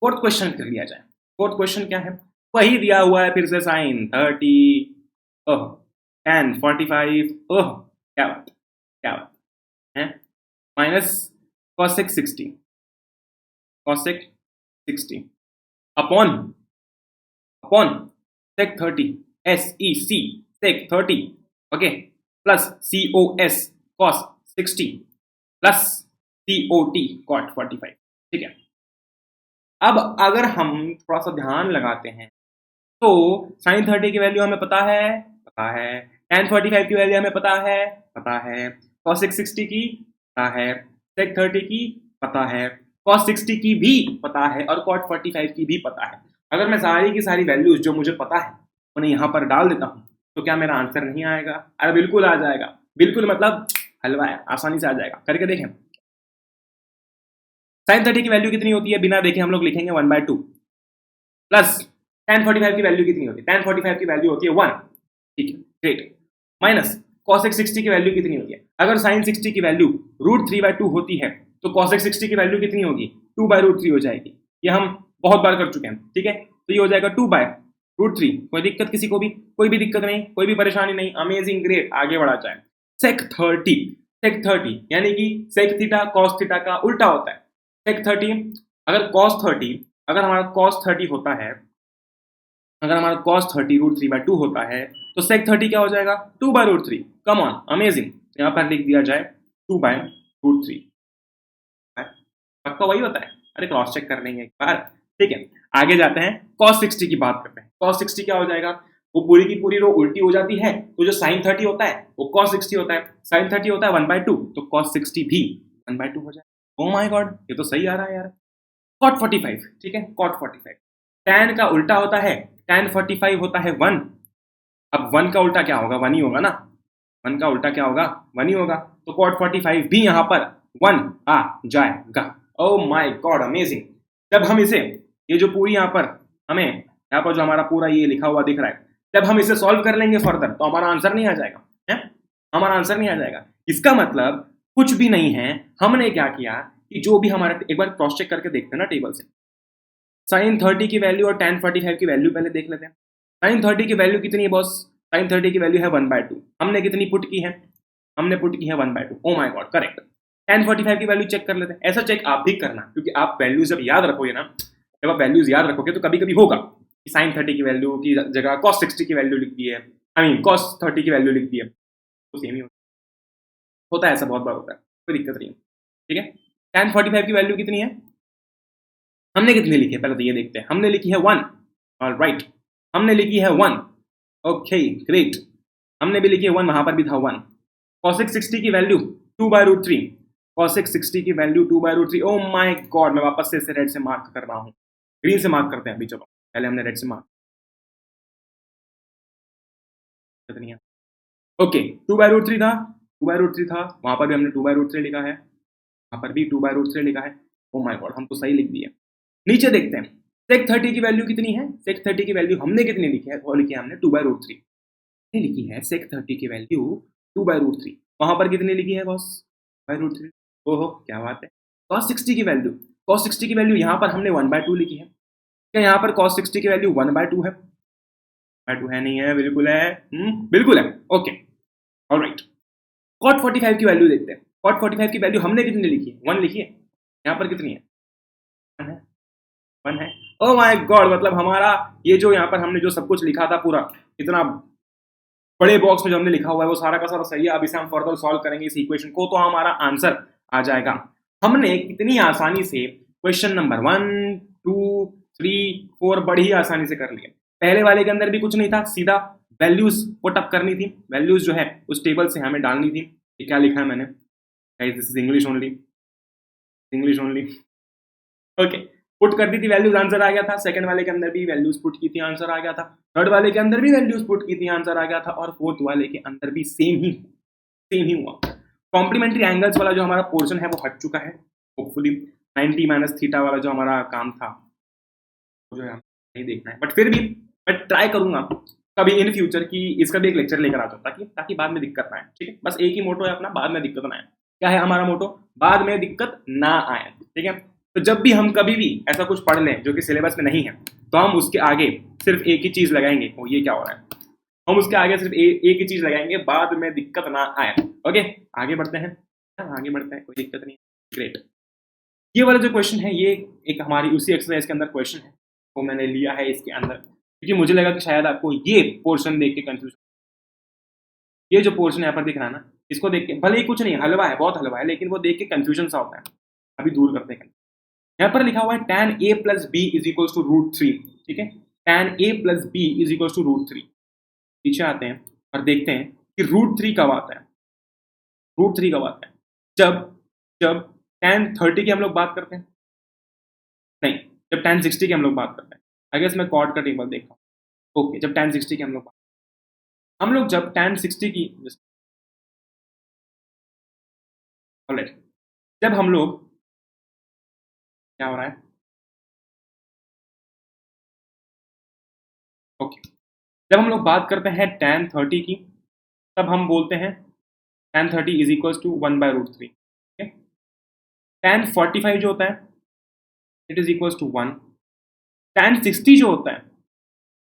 फोर्थ क्वेश्चन कर लिया जाए। फोर्थ क्वेश्चन क्या है, वही दिया हुआ है फिर से, साइन 30, ओह, tan 45, ओह क्या बात, क्या बात है, minus cosec 60, cosec 60 upon sec 30, SEC sec 30, okay, plus COS cos 60 plus COT cot 45। ठीक है, अब अगर हम थोड़ा सा ध्यान लगाते हैं तो sin 30 की वैल्यू हमें पता है, tan 45 की वैल्यू हमें पता है, cosec 60 की पता है, sec 30 की पता है, cos 60 की भी पता है, और cot 45 की भी पता है। अगर मैं सारी की सारी वैल्यूज जो मुझे पता है उन्हें यहाँ पर डाल देता हूँ तो क्या मेरा आंसर नहीं आएगा? अरे बिल्कुल आ जाएगा, बिल्कुल, मतलब हलवा है, आसानी से आ जाएगा। करके देखें, sin 30 की वैल्यू कितनी होती है, बिना देखे हम लोग लिखेंगे 1/2, प्लस tan 45 की वैल्यू कितनी होती है, tan 45 की वैल्यू होती है 1, ठीक है, ग्रेट, माइनस cosec 60 की वैल्यू कितनी होती है, अगर sin 60 की वैल्यू √3/2 होती है तो cosec 60 की वैल्यू कितनी होगी, 2/√3 हो जाएगी। ये हम बहुत बार कर चुके हैं, ठीक है, तो ये हो जाएगा 2/√3। कोई दिक्कत किसी को भी, कोई भी दिक्कत नहीं, कोई भी परेशानी नहीं, अमेजिंग, ग्रेट, आगे बढ़ा जाए। sec 30 यानी कि sec थीटा cos थीटा का उल्टा होता है। sec 30 अगर cos 30 अगर हमारा cos 30 होता है, अगर हमारा cos 30 √3/2 होता है तो sec 30 क्या हो जाएगा, 2/√3। कम ऑन, अमेजिंग, यहाँ पर लिख दिया जाए 2/√3। पक्का वही होता है, अरे क्रॉस चेक कर लेंगे एक बार। ठीक है, आगे जाते हैं, cos 60 की बात करते हैं। cos 60 क्या हो जाएगा, वो पूरी की पूरी रो उल्टी हो जाती है, तो जो sin 30 होता है वो cos 60 होता है, sin 30 होता है 1/2, तो cos 60 भी 1/2 हो जाए। ओ माय गॉड, ये तो सही आ रहा है यार। cot 45, ठीक है, cot 45 tan का उल्टा होता है, tan 45 होता है 1। अब 1 का उल्टा क्या होगा, 1 ही होगा ना, 1 का उल्टा क्या होगा, 1 ही होगा, तो cot 45 भी यहाँ पर 1 आ जाएगा। Oh my God, amazing. जब हम इसे, ये जो पूरी यहाँ पर हमें, यहाँ पर जो हमारा पूरा ये लिखा हुआ दिख रहा है, जब हम इसे सॉल्व कर लेंगे फर्दर तो हमारा आंसर नहीं आ जाएगा, है, हमारा आंसर नहीं आ जाएगा। इसका मतलब कुछ भी नहीं है, हमने क्या किया कि जो भी हमारा, एक बार क्रॉस चेक करके देखते हैं ना टेबल से, sin 30 की वैल्यू और tan 45 की वैल्यू पहले देख लेते हैं। sin 30 की वैल्यू कितनी है बॉस, sin 30 की वैल्यू है 1/2, हमने कितनी पुट की है, हमने पुट की है 1/2। Oh my God, correct. tan 45 की वैल्यू चेक कर लेते हैं। ऐसा चेक आप भी करना, क्योंकि आप वैल्यूज जब याद रखोगे ना, जब आप वैल्यूज याद रखोगे तो कभी कभी होगा कि sin 30 की वैल्यू की जगह cos 60 की वैल्यू लिख दी है, आई मीन cos 30 की वैल्यू लिख दी है, तो सेम ही होता है, ऐसा बहुत बार होता है, कोई दिक्कत नहीं है। ठीक है, tan 45 की वैल्यू कितनी है, हमने कितनी लिखी है पहले तो ये देखते हैं। हमने लिखी है 1, ऑलराइट, हमने लिखी है 1, ओके ग्रेट, हमने भी लिखी है 1, वहां पर भी था 1। cosec 60 की वैल्यू 2/√3, cosec 60 की वैल्यू 2/√3। ओ माय गॉड, मैं वापस से इसे रेड से मार्क कर रहा हूँ, ग्रीन से मार्क करते हैं अभी, चलो पहले हमने रेड से मार्क, कितनी है, ओके 2/√3 था, 2/√3 था, वहां पर भी हमने 2/√3 लिखा है, वहां पर भी 2/√3 लिखा है। ओ माय गॉड, हम तो सही लिख दिए। नीचे देखते हैं sec 30 की वैल्यू कितनी है, sec 30 की वैल्यू हमने कितनी लिखी है, वो लिखी है हमने 2/√3 लिखी है, sec 30 की वैल्यू 2/√3, वहां पर कितनी लिखी है बॉस, √3। ओहो क्या बात है। cos 60 की वैल्यू, cos 60 की वैल्यू यहाँ पर हमने 1/2 लिखी है, क्या यहाँ पर cos 60 की वैल्यू 1/2 है, 1/2 है नहीं है, बिल्कुल है, बिल्कुल है, ओके ऑलराइट। cot 45 की वैल्यू देखते हैं, cot 45 की वैल्यू हमने कितनी लिखी है, 1 लिखी है, यहाँ पर कितनी है, 1 है, 1 है। ओ माय गॉड, मतलब हमारा ये जो यहाँ पर हमने जो सब कुछ लिखा था पूरा, इतना बड़े बॉक्स में जो हमने लिखा हुआ है वो सारा का सारा सही है। अब इसे हम फर्दर सॉल्व करेंगे इस इक्वेशन को, तो हमारा आंसर आ जाएगा। हमने कितनी आसानी से क्वेश्चन नंबर 1, 2, 3, 4 बड़ी आसानी से कर लिया। पहले वाले के अंदर भी कुछ नहीं था, सीधा वैल्यूज पुट अप करनी थी, वैल्यूज जो है उस टेबल से हमें डालनी थी। क्या लिखा है मैंने, this is English only, English only. Okay, put कर दी थी वैल्यूज, आंसर आ गया था। सेकंड वाले के अंदर भी वैल्यूज पुट की थी, आंसर आ गया था। थर्ड वाले के अंदर भी वैल्यूज पुट की थी, आंसर आ गया था। और फोर्थ वाले के अंदर भी सेम ही हुआ। कॉम्प्लीमेंट्री एंगल्स वाला जो हमारा पोर्शन है वो हट चुका है होपफुली। 90 माइनस थीटा वाला जो हमारा काम था वो जो है नहीं देखना है, बट फिर भी मैं ट्राई करूंगा कभी इन फ्यूचर की इसका भी एक लेक्चर लेकर आ जाऊँ, ताकि बाद में दिक्कत ना आए। ठीक है, बस एक ही मोटो है अपना, बाद में दिक्कत ना आए। क्या है हमारा मोटो? बाद में दिक्कत ना आए। ठीक है, तो जब भी हम कभी भी ऐसा कुछ पढ़ लें जो कि सिलेबस में नहीं है, तो हम उसके आगे सिर्फ एक ही चीज लगाएंगे, वो ये क्या हो रहा है, हम उसके आगे सिर्फ एक ही चीज लगाएंगे, बाद में दिक्कत ना आए। ओके, आगे बढ़ते हैं। आगे बढ़ते हैं, कोई दिक्कत नहीं। ग्रेट। ये वाला जो क्वेश्चन है ये एक हमारी उसी एक्सरसाइज के अंदर क्वेश्चन है, वो मैंने लिया है इसके अंदर, क्योंकि मुझे लगा कि शायद आपको ये पोर्शन देख के कंफ्यूजन, ये जो पोर्शन यहाँ पर दिख रहा है ना, इसको देख के, भले ही कुछ नहीं हलवा है, बहुत हलवा है, लेकिन वो देख के कंफ्यूजन सा होता है। अभी दूर करते हैं। यहाँ पर लिखा हुआ है tan a plus b is equal to √3। ठीक है, tan a plus b is equal to √3। पीछे आते हैं और देखते हैं कि √3 कब आता है। √3 कब आता है? जब जब tan 30 की हम लोग बात करते हैं, नहीं, जब tan 60 की हम लोग बात करते हैं। अगर इसमें कॉर्ड का टेबल देखा, ओके, जब tan 60 की हम लोग जब tan 60 की, ऑलराइट, जब हम लोग, क्या हो रहा है, ओके, जब हम लोग बात करते हैं tan 30 की, तब हम बोलते हैं tan 30 is equal to 1/√3। tan 45 जो होता है it is equal to 1। tan 60 जो होता है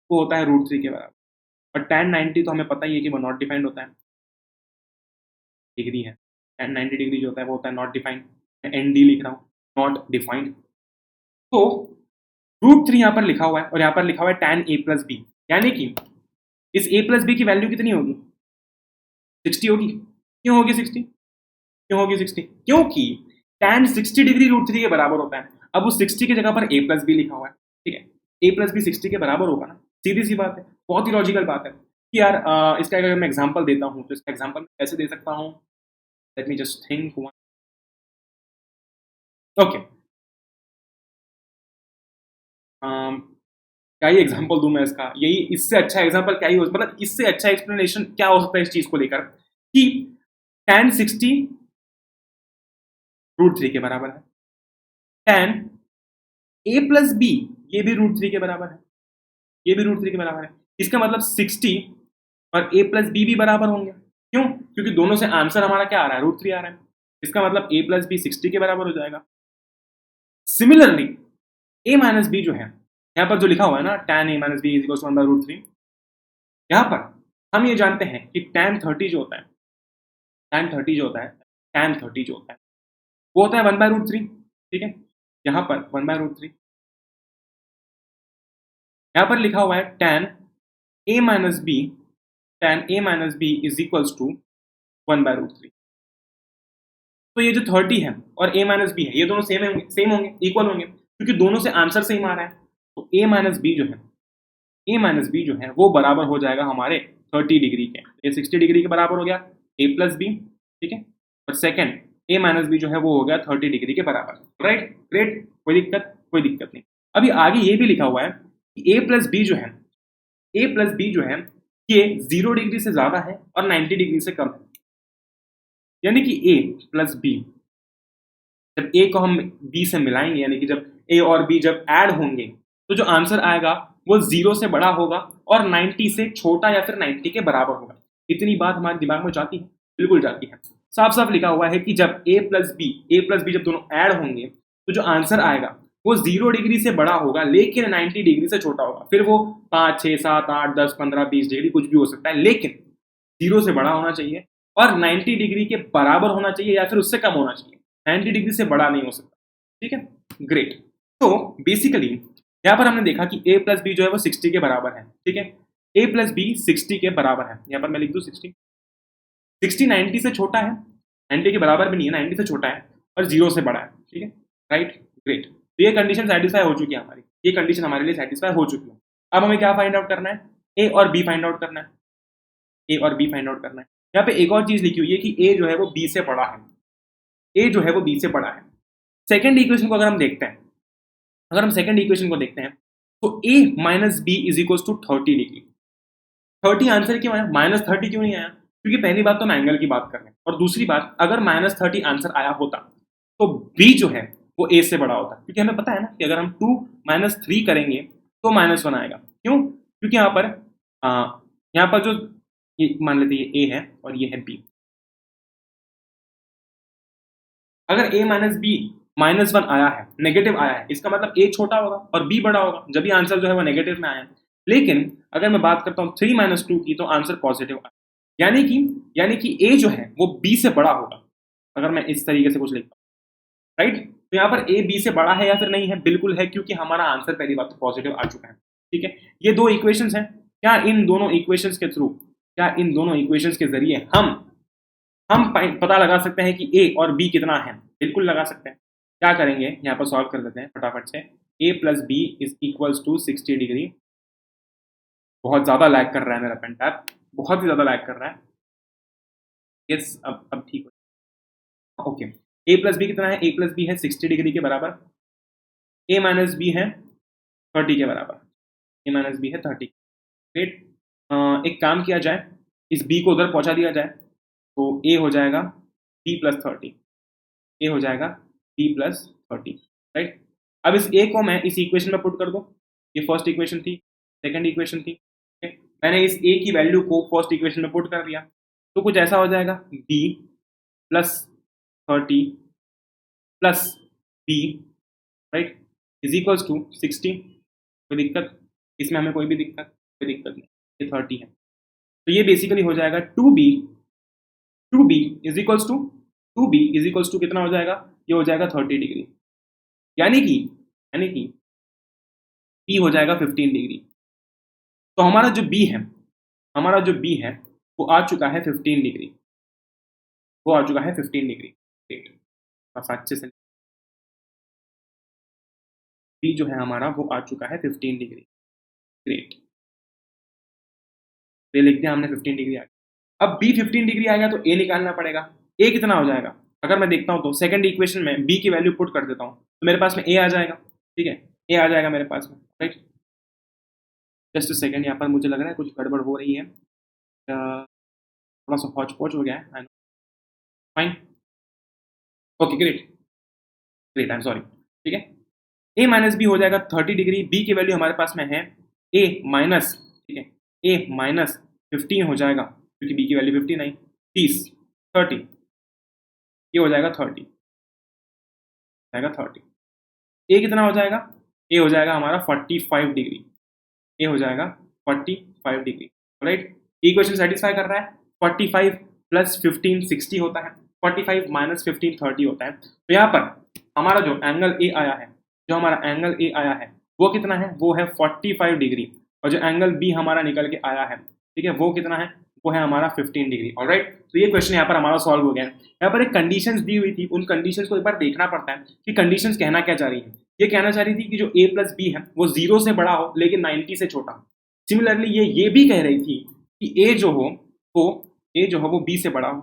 वो होता है √3 के बराबर। और tan 90 तो हमें पता ही है कि वो नॉट डिफाइंड होता है, डिग्री है। tan 90 डिग्री जो होता है वो होता है नॉट डिफाइंड। एन डी लिख रहा हूँ, नॉट डिफाइंड। तो √3 यहाँ पर लिखा हुआ है और यहाँ पर लिखा हुआ है tan a प्लस बी, यानी कि इस a प्लस बी की वैल्यू कितनी होगी? 60 होगी। क्यों होगी 60? क्यों होगी 60? क्योंकि tan 60 डिग्री √3 के बराबर होता है। अब उस 60 की जगह पर a प्लस बी लिखा हुआ है। ठीक है, a प्लस बी 60 के बराबर होगा ना, सीधी सी बात है, बहुत ही लॉजिकल बात है कि यार इसका अगर मैं एग्जांपल देता हूँ तो इसका एग्जांपल मैं कैसे दे सकता हूँ? Let me just think. Okay, क्या ही एग्जांपल दूं मैं इसका? यही, इससे अच्छा एग्जांपल क्या ही हो, मतलब इससे अच्छा एक्सप्लेनेशन क्या हो सकता है इस चीज को लेकर कि tan 60 √3 के बराबर है, tan a प्लस बी ये भी √3 के बराबर है, ये भी √3 के बराबर है। इसका मतलब 60 और a प्लस बी भी बराबर होंगे। क्यों? क्योंकि दोनों से आंसर हमारा क्या आ रहा है? √3 आ रहा है। इसका मतलब a प्लस बी 60 के बराबर हो जाएगा। सिमिलरली a माइनस बी जो है, यहाँ पर जो लिखा हुआ है ना, tan a minus b is equal to 1/√3, यहाँ पर हम ये जानते हैं कि tan 30 जो होता है, tan 30 जो होता है, tan 30 जो होता है वो होता है 1/√3। ठीक है, यहाँ पर 1/√3, यहाँ पर लिखा हुआ है tan a minus b, tan a minus b is equals to 1/√3। तो ये जो 30 है और a माइनस बी है, ये दोनों सेम होंगे, इक्वल होंगे, क्योंकि दोनों से आंसर सेम आ रहा है। तो a माइनस बी जो है, a माइनस बी जो है वो बराबर हो जाएगा हमारे 30 डिग्री के। ये 60 डिग्री के बराबर हो गया a प्लस बी। ठीक है, और सेकेंड a माइनस बी जो है वो हो गया 30 डिग्री के बराबर। राइट, ग्रेट, कोई दिक्कत? कोई दिक्कत नहीं। अभी आगे ये भी लिखा हुआ है कि a प्लस बी जो है, a प्लस बी जो है ये 0 डिग्री से ज्यादा है और 90 डिग्री से कम है। यानी कि a प्लस बी, जब a को हम b से मिलाएंगे, यानी कि जब a और b जब ऐड होंगे, तो जो आंसर आएगा वो 0 से बड़ा होगा और 90 से छोटा या फिर 90 के बराबर होगा। इतनी बात हमारे दिमाग में जाती है? बिल्कुल जाती है। साफ साफ लिखा हुआ है कि जब a प्लस बी जब दोनों ऐड होंगे, तो जो आंसर आएगा वो 0 डिग्री से बड़ा होगा लेकिन 90 डिग्री से छोटा होगा। फिर वो 5, 6, 7, 8, 10, 15, 20 डिग्री कुछ भी हो सकता है, लेकिन 0 से बड़ा होना चाहिए और 90 डिग्री के बराबर होना चाहिए या फिर उससे कम होना चाहिए। 90 डिग्री से बड़ा नहीं हो सकता। ठीक है, ग्रेट। तो बेसिकली यहाँ पर हमने देखा कि a प्लस बी जो है वो 60 के बराबर है। ठीक है, a प्लस बी 60 के बराबर है। यहाँ पर मैं लिख दूँ 60 90 से छोटा है, 90 के बराबर भी नहीं है, 90 से छोटा है और 0 से बड़ा है। ठीक है, राइट, ग्रेट। तो ये कंडीशन सेटिस्फाई हो चुकी है हमारी, ये कंडीशन हमारे लिए सेटिस्फाई हो चुकी है। अब हमें क्या फाइंड आउट करना है? a और b फाइंड आउट करना है, a और b फाइंड आउट करना है। यहाँ पे एक और चीज लिखी हुई है कि a जो है वो b से बड़ा है, a जो है वो b से बड़ा है। सेकेंड इक्वेशन को अगर हम देखते हैं, अगर हम सेकेंड इक्वेशन को देखते हैं तो a minus b is equal to 30 degree. 30 answer क्यों आया, माइनस 30 क्यों नहीं आया? क्योंकि पहली बात तो हम एंगल की बात कर रहे हैं, और दूसरी बात अगर माइनस 30 आंसर आया होता तो b जो है वो a से बड़ा होता, क्योंकि हमें पता है ना कि अगर हम 2 माइनस 3 करेंगे तो माइनस 1 आएगा। क्यों? क्योंकि यहाँ पर जो ये मान लेते हैं ये a है और ये है b। अगर a माइनस बी माइनस 1 आया है, नेगेटिव आया है, इसका मतलब a छोटा होगा और b बड़ा होगा, जब भी आंसर जो है वो नेगेटिव में आया है। लेकिन अगर मैं बात करता हूँ 3 माइनस 2 की तो आंसर पॉजिटिव आया, यानी कि a जो है वो b से बड़ा होगा, अगर मैं इस तरीके से कुछ लिखता हूँ, राइट। तो यहाँ पर a b से बड़ा है या फिर नहीं है? बिल्कुल है, क्योंकि हमारा आंसर पहली बात तो पॉजिटिव आ चुका है। ठीक है, ये दो इक्वेशंस हैं। क्या इन दोनों इक्वेशंस के थ्रू, क्या इन दोनों इक्वेशंस के जरिए हम पता लगा सकते हैं कि a और b कितना है? बिल्कुल लगा सकते हैं। क्या करेंगे, यहाँ पर सॉल्व कर लेते हैं फटाफट से। a plus b is equals to 60 degree. बहुत ज़्यादा लैग कर रहा है मेरा पेन टैप, बहुत ही ज़्यादा लैग कर रहा है। यस, अब ठीक हो। ओके, a प्लस बी कितना है? a प्लस बी है 60 डिग्री के बराबर, a माइनस बी है 30 के बराबर, a माइनस बी है 30। ग्रेट। एक काम किया जाए, इस b को उधर पहुंचा दिया जाए, तो a हो जाएगा b प्लस 30, a हो जाएगा b प्लस 30, राइट। अब इस a को मैं इस इक्वेशन में पुट कर दूं, ये फर्स्ट इक्वेशन थी, सेकंड इक्वेशन थी, मैंने इस a की वैल्यू को फर्स्ट इक्वेशन में पुट कर दिया, तो कुछ ऐसा हो जाएगा b plus 30 plus b, right, is equals to 60। कोई दिक्कत इसमें? हमें कोई भी दिक्कत नहीं, ये 30 है। तो ये बेसिकली हो जाएगा 2b इज इक्वल्स टू कितना हो जाएगा? ये हो जाएगा 30 डिग्री, यानी कि b हो जाएगा 15 डिग्री। तो हमारा जो b है वो आ चुका है 15 डिग्री, वो आ चुका है 15 डिग्री। ग्रेट, बस अच्छे से b जो है हमारा वो आ चुका है 15 डिग्री। ग्रेट, ये लिख दिया हमने 15 डिग्री आ गया। अब b 15 डिग्री आ गया तो a निकालना पड़ेगा। a कितना हो जाएगा? अगर मैं देखता हूँ तो सेकंड इक्वेशन में b की वैल्यू पुट कर देता हूँ तो मेरे पास में a आ जाएगा। ठीक है, a आ जाएगा मेरे पास में, राइट। जस्ट सेकंड, यहाँ पर मुझे लग रहा है कुछ गड़बड़ हो रही है, थोड़ा सा हौच पौच हो गया है। Fine, okay, great, I am sorry. ठीक है, a माइनस बी हो जाएगा 30 डिग्री, b की वैल्यू हमारे पास में है a माइनस, ठीक है, a माइनस 15 हो जाएगा, क्योंकि b की वैल्यू 15 आई, 30, ये हो जाएगा 30, a कितना हो जाएगा? a हो जाएगा हमारा 45 डिग्री, a हो जाएगा 45 डिग्री, राइट। इक्वेशन सेटिस्फाई कर रहा है। 45 प्लस 15 60 होता है, 45 माइनस 15 30 होता है। तो यहाँ पर हमारा जो एंगल ए आया है वो कितना है? वो है 45 डिग्री, और जो एंगल बी हमारा निकल के आया है, ठीक है, वो कितना है? वो है हमारा 15 डिग्री। ऑलराइट, तो ये क्वेश्चन यहाँ पर हमारा सॉल्व हो गया है। यहाँ पर एक कंडीशंस दी हुई थी, उन कंडीशंस को एक बार देखना पड़ता है कि कंडीशंस कहना क्या चाह रही है। ये कहना चाह रही थी कि जो a प्लस बी है वो 0 से बड़ा हो लेकिन 90 से छोटा। सिमिलरली ये भी कह रही थी कि a जो हो वो b से बड़ा हो।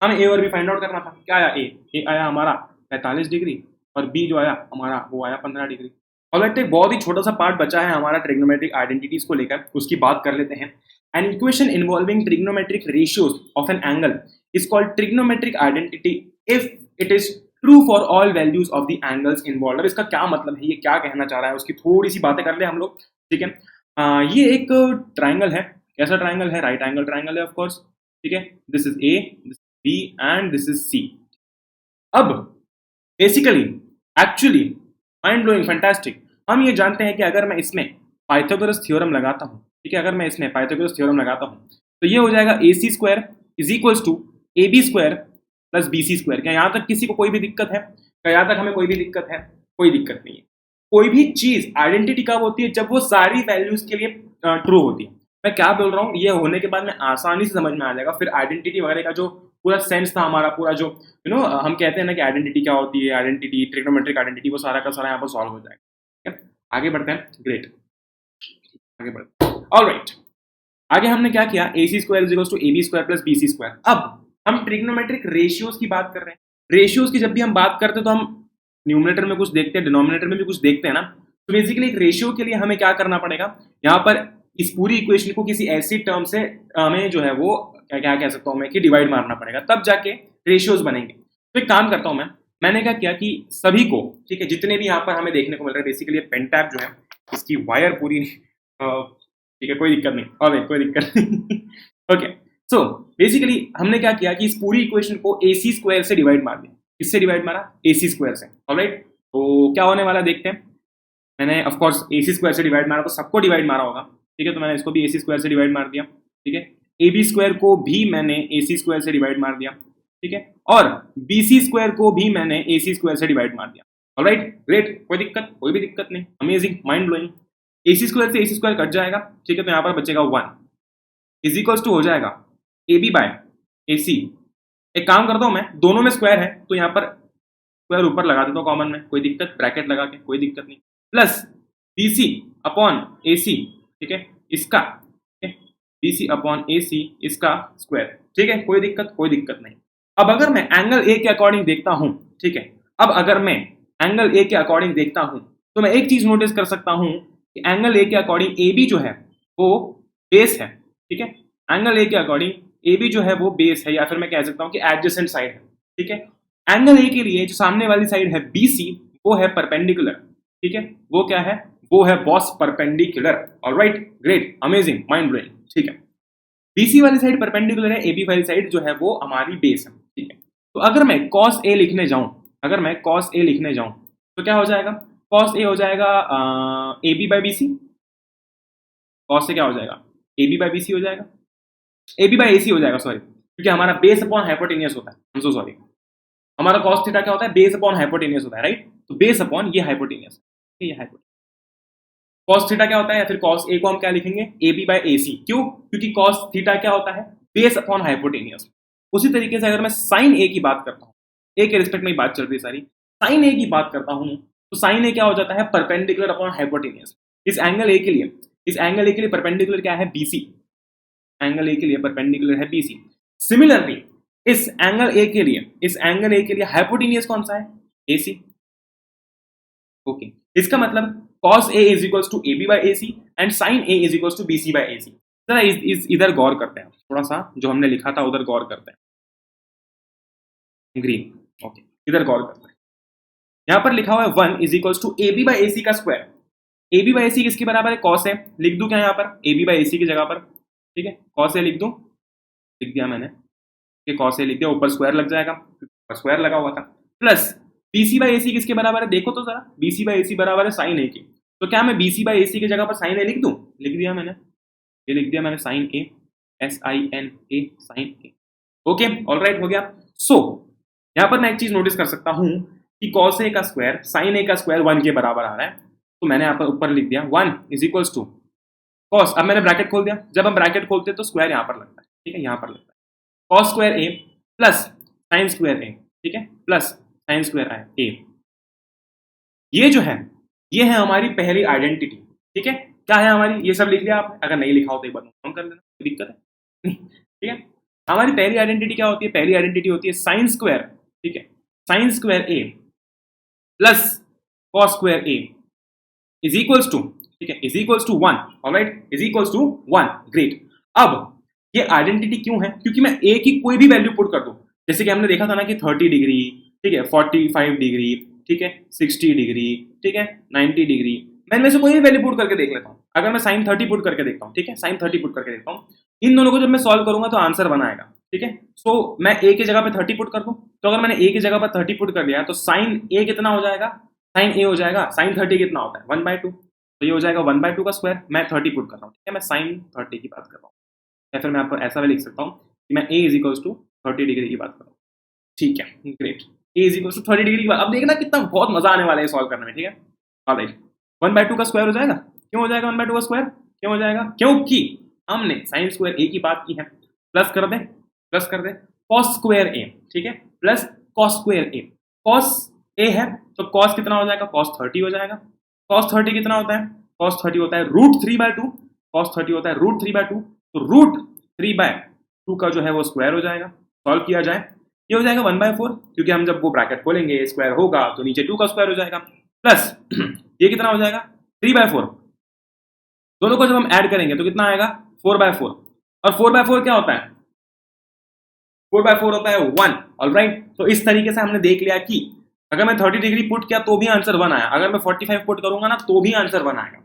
हमें a और b फाइंड आउट करना था। क्या आया? a आया हमारा 45 डिग्री, और b जो आया हमारा वो आया 15 डिग्री। ऑलराइट, एक बहुत ही छोटा सा पार्ट बचा है हमारा ट्रिग्नोमेट्रिक आइडेंटिटीज को लेकर, उसकी बात कर लेते हैं। An equation involving trigonometric ratios of an angle is called trigonometric identity if it is true for all values of the angles involve. इसका क्या मतलब है, ये क्या कहना चाह रहा है, उसकी थोड़ी सी बातें कर ले हम लोग। ठीक है, ये एक ट्राइंगल है। कैसा ट्राइंगल है? राइट एंगल ट्राइंगल है, ऑफ कोर्स। ठीक है, this is A, this is B and this is C. अब basically, actually, mind blowing, fantastic, हम ये जानते हैं कि अगर मैं इसमें पाइथागोरस थ्योरम लगाता हूँ, ठीक है, अगर मैं इसमें पाइथागोरस थ्योरम लगाता हूँ तो ये हो जाएगा AC square is equals to AB square plus BC square. क्या यहाँ तक किसी को कोई भी दिक्कत है? क्या यहाँ तक हमें कोई भी दिक्कत है? कोई दिक्कत नहीं है। कोई भी चीज आइडेंटिटी कब होती है? जब वो सारी वैल्यूज के लिए ट्रू होती है। मैं क्या बोल रहा हूँ, ये होने के बाद में आसानी से समझ में आ जाएगा। फिर आइडेंटिटी वगैरह का जो पूरा सेंस था हमारा, पूरा जो हम कहते हैं ना कि आइडेंटिटी क्या होती है, आइडेंटिटी, ट्रिग्नोमेट्रिक आइडेंटिटी, वो सारा का सारा यहाँ पर सॉल्व हो जाएगा। आगे बढ़ते हैं। ग्रेट, आगे बढ़ते हैं। ऑलराइट, आगे हमने क्या किया? AC square is equals to AB square plus BC square. अब हम ट्रिग्नोमेट्रिक रेशियोज की बात कर रहे हैं। रेशियोज की जब भी हम बात करते हैं तो हम न्यूमरेटर में कुछ देखते हैं, डिनोमिनेटर में भी कुछ देखते हैं ना, तो बेसिकली एक रेशियो के लिए हमें क्या करना पड़ेगा, यहाँ पर इस पूरी इक्वेशन को किसी ऐसी टर्म से हमें जो है वो क्या कह सकता हूँ मैं कि डिवाइड मारना पड़ेगा, तब जाके रेशियोज बनेंगे। तो एक काम करता हूँ मैंने क्या किया कि सभी को, ठीक है, जितने भी यहाँ पर हमें देखने को मिल रहा है, बेसिकली पेंटैप जो है इसकी वायर पूरी ठीक है, कोई दिक्कत नहीं, और कोई दिक्कत नहीं ओके, सो बेसिकली हमने क्या किया कि इस पूरी इक्वेशन को AC स्क्वायर से डिवाइड मार दिया। किससे डिवाइड मारा? AC स्क्वायर से। ऑलराइट, तो क्या होने वाला देखते हैं। मैंने ऑफ कोर्स AC स्क्वायर से डिवाइड मारा तो सबको डिवाइड मारा होगा, ठीक है, तो मैंने इसको भी AC स्क्वायर से डिवाइड मार दिया, ठीक है। AB स्क्वायर को भी मैंने AC स्क्वायर से डिवाइड मार दिया, ठीक है, और BC स्क्वायर को भी मैंने AC स्क्वायर से डिवाइड मार दिया। ऑलराइट, ग्रेट, कोई दिक्कत, कोई भी दिक्कत नहीं, amazing, mind blowing. AC square से AC स्क्वायर कट जाएगा, ठीक है, तो यहाँ पर बचेगा 1 इज इक्वल्स टू हो जाएगा AB बाय AC। एक काम करता हूँ मैं, दोनों में स्क्वायर है तो यहाँ पर स्क्वायर ऊपर लगा देता हूँ कॉमन में, कोई दिक्कत, ब्रैकेट लगा के, कोई दिक्कत नहीं, प्लस BC अपॉन AC, ठीक है, इसका, ठीक है, BC अपॉन AC इसका स्क्वायर, ठीक है, कोई दिक्कत नहीं। अब अगर मैं एंगल A के अकॉर्डिंग देखता हूँ, ठीक है, अब अगर मैं एंगल A के अकॉर्डिंग देखता हूँ तो मैं एक चीज नोटिस कर सकता हूँ कि एंगल A के अकॉर्डिंग AB जो है वो बेस है, ठीक है, एंगल A के अकॉर्डिंग AB जो है वो बेस है, या फिर मैं कह सकता हूँ कि एडजेसेंट साइड है, ठीक है। एंगल A के लिए जो सामने वाली साइड है BC वो है परपेंडिकुलर, ठीक है, वो क्या है, वो है boss perpendicular. Alright, great, amazing, mind blowing, ठीक है। BC वाली साइड परपेंडिकुलर है, AB वाली साइड जो है वो हमारी बेस है, ठीक है। तो अगर मैं cos A लिखने जाऊं, तो क्या हो जाएगा, cos A हो जाएगा AB by BC, cos A क्या हो जाएगा, AB बाई BC हो जाएगा, AB बाई AC हो जाएगा, सॉरी, क्योंकि हमारा बेस अपॉन हाइपोटेनियस होता है, आई एम सो सॉरी, हमारा cos थीटा क्या होता है, बेस अपॉन हाइपोटेनियस होता है, राइट, तो बेस अपॉन ये हाइपोटेनियस, ये हाइपोटेनियस। cos थीटा क्या होता है, या फिर cos A को हम क्या लिखेंगे, AB बाई AC, क्यों, क्योंकि cos थीटा क्या होता है, बेस अपॉन हाइपोटेनियस। उसी तरीके से अगर मैं sin A की बात करता हूँ, A के रिस्पेक्ट में बात चल रही है सारी, sin A की बात करता हूँ तो sin A क्या हो जाता है, परपेंडिकुलर अपॉन हाइपोटेनियस। इस एंगल A के लिए परपेंडिकुलर क्या है, BC, एंगल A के लिए परपेंडिकुलर है BC। सिमिलरली इस एंगल A के लिए हाइपोटेनियस कौन सा है, AC। ओके, इसका मतलब cos A is equals to AB by AC and sin A is equals to BC by AC। जरा इधर गौर करते हैं, थोड़ा सा जो हमने लिखा था उधर गौर करते हैं, ग्रीन, ओके, इधर गौर करते हैं। यहाँ पर लिखा हुआ है 1 is equals to AB by AC का स्क्वायर। AB by AC किसके बराबर है, cos A, लिख दूं क्या यहाँ पर AB by AC की जगह पर, ठीक है, cos A लिख दूं, लिख दिया मैंने, cos A लिख दिया, ऊपर स्क्वायर लग जाएगा, स्क्वायर लगा हुआ था, प्लस BC बाई AC किसके बराबर है, देखो तो जरा, BC बाई AC बराबर है sin A की, तो क्या मैं BC बाई AC की जगह पर sin A लिख दूं, लिख दिया मैंने, ये लिख दिया मैंने, sin A, SINA, sin A, okay, alright, हो गया। सो यहाँ पर मैं एक चीज नोटिस कर सकता हूँ कि cos A का स्क्वायर sin A का स्क्वायर 1 के बराबर आ रहा है, तो मैंने यहाँ पर ऊपर लिख दिया 1 इज इक्वल्स टू cos, अब मैंने ब्रैकेट खोल दिया, जब हम ब्रैकेट खोलते हैं तो स्क्वायर यहाँ पर लगता है, ठीक है, यहाँ पर लगता है, cos square A plus sin square A, ठीक है, प्लस sin स्क्वायर A, ये जो है ये है हमारी पहली आइडेंटिटी, ठीक है, क्या है हमारी, ये सब लिख लिया आपने, अगर नहीं लिखा हो तो एक बार नोट कर लेना, कोई दिक्कत है नहीं, ठीक है। हमारी पहली आइडेंटिटी क्या होती है, पहली आइडेंटिटी होती है sin स्क्वायर, ठीक है, sin square A plus cos square A is equals to, ठीक है, is equals to 1, alright, is equals to 1, great. अब ये आइडेंटिटी क्यों है, क्योंकि मैं A की कोई भी वैल्यू पुट कर दूं, जैसे कि हमने देखा था ना कि 30 डिग्री, ठीक है, 45 डिग्री, ठीक है, 60 डिग्री, ठीक है, 90 डिग्री, मैं इनमें से कोई भी वैल्यू पुट करके देख लेता हूँ। अगर मैं sin 30 पुट करके देखता हूँ, ठीक है, sin 30 पुट करके देखता हूँ, इन दोनों को जब मैं सॉल्व करूंगा तो आंसर बनाएगा, ठीक है। सो मैं A की जगह पे 30 पुट कर दूं, तो अगर मैंने A की जगह पर 30 पुट कर दिया तो sin A कितना हो जाएगा, sin A हो जाएगा, sin 30 कितना होता है 1/2, तो ये हो जाएगा 1/2 का स्क्वायर, मैं 30 पुट कर रहा हूँ, ठीक है, मैं sin 30 की बात कर रहा हूँ, या फिर मैं आपको ऐसा भी लिख सकता हूँ कि मैं A is equals to 30 degree की बात कर रहा हूँ, ठीक है, great, A is equals to 30 degree की बात। अब देखना कितना बहुत मजा आने वाला है सॉल्व करने में, ठीक है, ऑलराइट, 1/2 का स्क्वायर हो जाएगा, क्यों हो जाएगा 1/2 का स्क्वायर, क्यों हो जाएगा, क्योंकि हमने sin स्क्वायर A की बात की है, प्लस कर दे cos स्क्वायर A, ठीक है, plus cos square A, cos A है तो cos कितना हो जाएगा, cos 30 हो जाएगा, cos 30 कितना होता है, cos 30 होता है √3/2, cos 30 होता है √3/2, तो √3/2 का जो है वो स्क्वायर हो जाएगा, सॉल्व किया जाए ये हो जाएगा 1/4, क्योंकि हम जब वो ब्रैकेट खोलेंगे स्क्वायर होगा तो नीचे 2 का स्क्वायर हो जाएगा, प्लस ये कितना हो जाएगा 3/4। दोनों को जब हम ऐड करेंगे तो कितना आएगा 4/4, और 4/4 क्या होता है, 4/4 होता है 1। ऑलराइट, तो इस तरीके से हमने देख लिया कि अगर मैं 30 डिग्री पुट किया तो भी आंसर 1 आया, अगर मैं 45 पुट करूंगा ना तो भी आंसर 1 आएगा,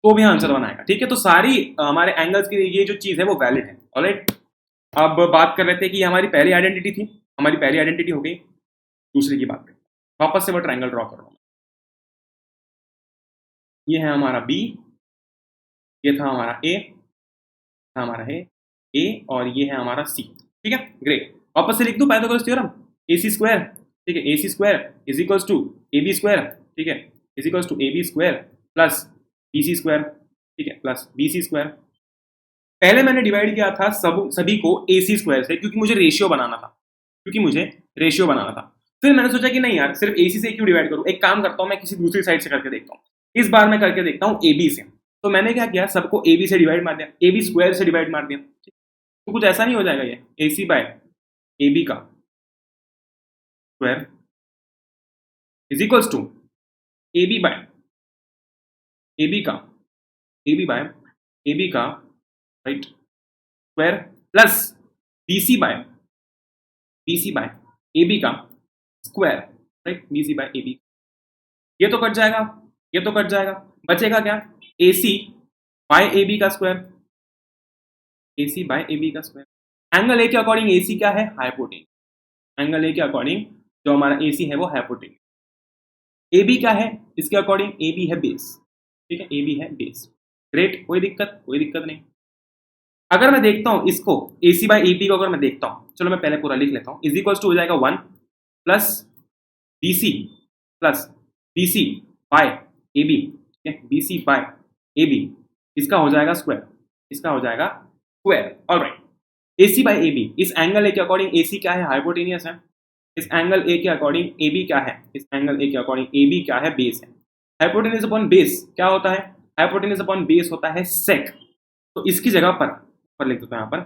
तो भी आंसर 1 आएगा। ठीक है, तो सारी हमारे एंगल्स की ये जो चीज है वो वैलिड है। ऑलराइट, अब बात कर रहे थे कि हमारी पहली आइडेंटिटी थी, हमारी पहली आइडेंटिटी हो गई। दूसरी की बात करें, वापस से वो ट्रायंगल ड्रॉ कर रहा हूं। ये है हमारा बी, ये था हमारा ए, था हमारा है ए, और ये है हमारा सी। ठीक है, ग्रेट। वापस से लिख दूं Pythagoras theorem, A C square, ठीक है, A C square is equals to A B square, ठीक है, is equals to A B square plus B C square, ठीक है, प्लस बी सी स्क्वायर। पहले मैंने डिवाइड किया था सभी को ए सी स्क्वायर से, क्योंकि मुझे रेशियो बनाना था, फिर मैंने सोचा कि नहीं यार, सिर्फ ए सी से क्यों डिवाइड करूं, एक काम करता हूं, मैं किसी दूसरी साइड से करके देखता हूं। इस बार मैं करके देखता हूं ए बी से। तो मैंने क्या किया, सबको ए बी से डिवाइड मार दिया, ए बी स्क्वायर से डिवाइड मार दिया। तो कुछ ऐसा नहीं हो जाएगा ये, A C by A B का square is equals to A B by A B का right square plus B C by A B का square, right, B C by A B. ये तो कट जाएगा, ये तो कट जाएगा, बचेगा क्या, A C by A B का square, A C by A B का स्क्वायर। एंगल ए के अकॉर्डिंग ए सी क्या है, हाइपोटेन्यूज। एंगल ए के अकॉर्डिंग जो हमारा ए सी है वो हाइपोटेन्यूज। ए बी क्या है, इसके अकॉर्डिंग ए बी है बेस, ठीक है, ए बी है बेस। ग्रेट, कोई दिक्कत नहीं। अगर मैं देखता हूं इसको ए सी बाय ए बी को, अगर मैं देखता हूं, चलो मैं पहले पूरा लिख लेता हूं, इज इक्वल्स टू हो जाएगा 1 plus B C by A B, ठीक है, B C by A B, इसका हो जाएगा square. Alright, A C by A B, इस एंगल ए के अकॉर्डिंग ए सी क्या है, हाइपोटेनियस है। इस एंगल ए के अकॉर्डिंग ए बी क्या है, बेस है। हाइपोटेनियस अपॉन बेस क्या होता है, हाइपोटेनियस अपॉन बेस होता है सेक। तो इसकी जगह पर लिख देता हूं यहाँ पर,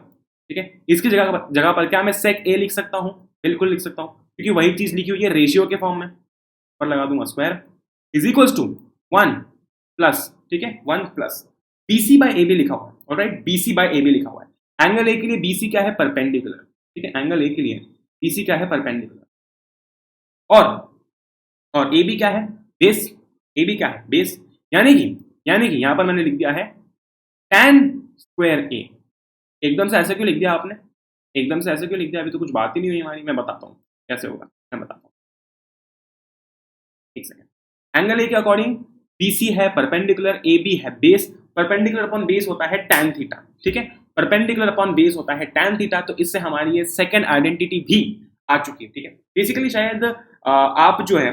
ठीक है, इसकी जगह पर क्या मैं सेक ए लिख सकता हूँ, बिल्कुल लिख सकता हूँ, क्योंकि वही चीज लिखी हुई है रेशियो के फॉर्म में। पर लगा दूंगा square is equals to 1 plus, ठीक है, 1 plus B C by A B लिखा हुआ है। Alright, B C by A B लिखा हुआ है। एंगल ए के लिए बी सी क्या है, परपेंडिकुलर, ठीक है, एंगल ए के लिए बी सी क्या है, परपेंडिकुलर, और ए बी क्या है, बेस। ए बी क्या है, बेस, यानी कि यहां पर मैंने लिख दिया है tan स्क्वायर ए। एकदम से ऐसे क्यों लिख दिया आपने, अभी तो कुछ बात ही नहीं हुई हमारी। मैं बताता हूँ कैसे होगा, मैं बताता हूँ, एक सेकंड। एंगल ए के अकॉर्डिंग बी सी है परपेंडिकुलर, ए बी है बेस। परपेंडिकुलर अपॉन बेस होता है tan थीटा, ठीक है, परपेंडिकुलर अपॉन बेस होता है tan थीटा। तो इससे हमारी ये सेकंड आइडेंटिटी भी आ चुकी है, ठीक है। बेसिकली शायद आप जो है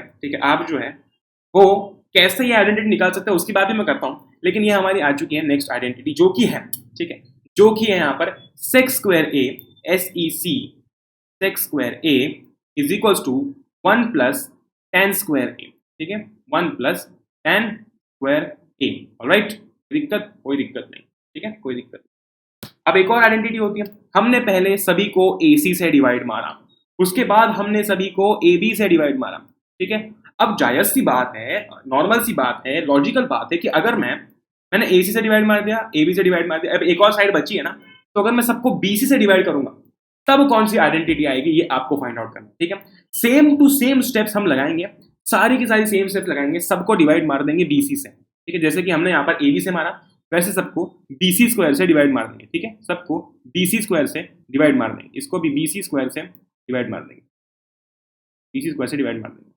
वो कैसे ये आइडेंटिटी निकाल सकते हैं उसकी बात भी मैं करता हूँ, लेकिन ये हमारी आ चुकी है नेक्स्ट आइडेंटिटी, जो कि है, ठीक है, जो कि है यहाँ पर sec square A, SEC sec square A is equals to 1 plus tan square A, ठीक है, 1 plus tan square A. Alright, कोई दिक्कत नहीं, ठीक है, कोई दिक्कत नहीं। अब एक और आइडेंटिटी होती है, हमने पहले सभी को AC से डिवाइड मारा, उसके बाद हमने सभी को AB से डिवाइड मारा, ठीक है। अब जायज सी बात है, नॉर्मल सी बात है, लॉजिकल बात है कि अगर मैंने AC से डिवाइड मार दिया, AB से डिवाइड मार दिया, अब एक और साइड बची है ना, तो अगर मैं सबको BC से डिवाइड करूंगा तब कौन सी आइडेंटिटी आएगी, ये आपको फाइंड आउट करना, ठीक है। सेम टू सेम स्टेप्स हम लगाएंगे, सारी की सारी सेम स्टेप्स लगाएंगे, सबको डिवाइड मार देंगे BC से, ठीक है। जैसे कि हमने यहाँ पर AB से मारा, वैसे सबको BC स्क्वायर से डिवाइड मार देंगे, ठीक है, सबको BC स्क्वायर से डिवाइड मार देंगे, इसको भी BC स्क्वायर से डिवाइड मार देंगे, BC स्क्वायर से डिवाइड मार देंगे।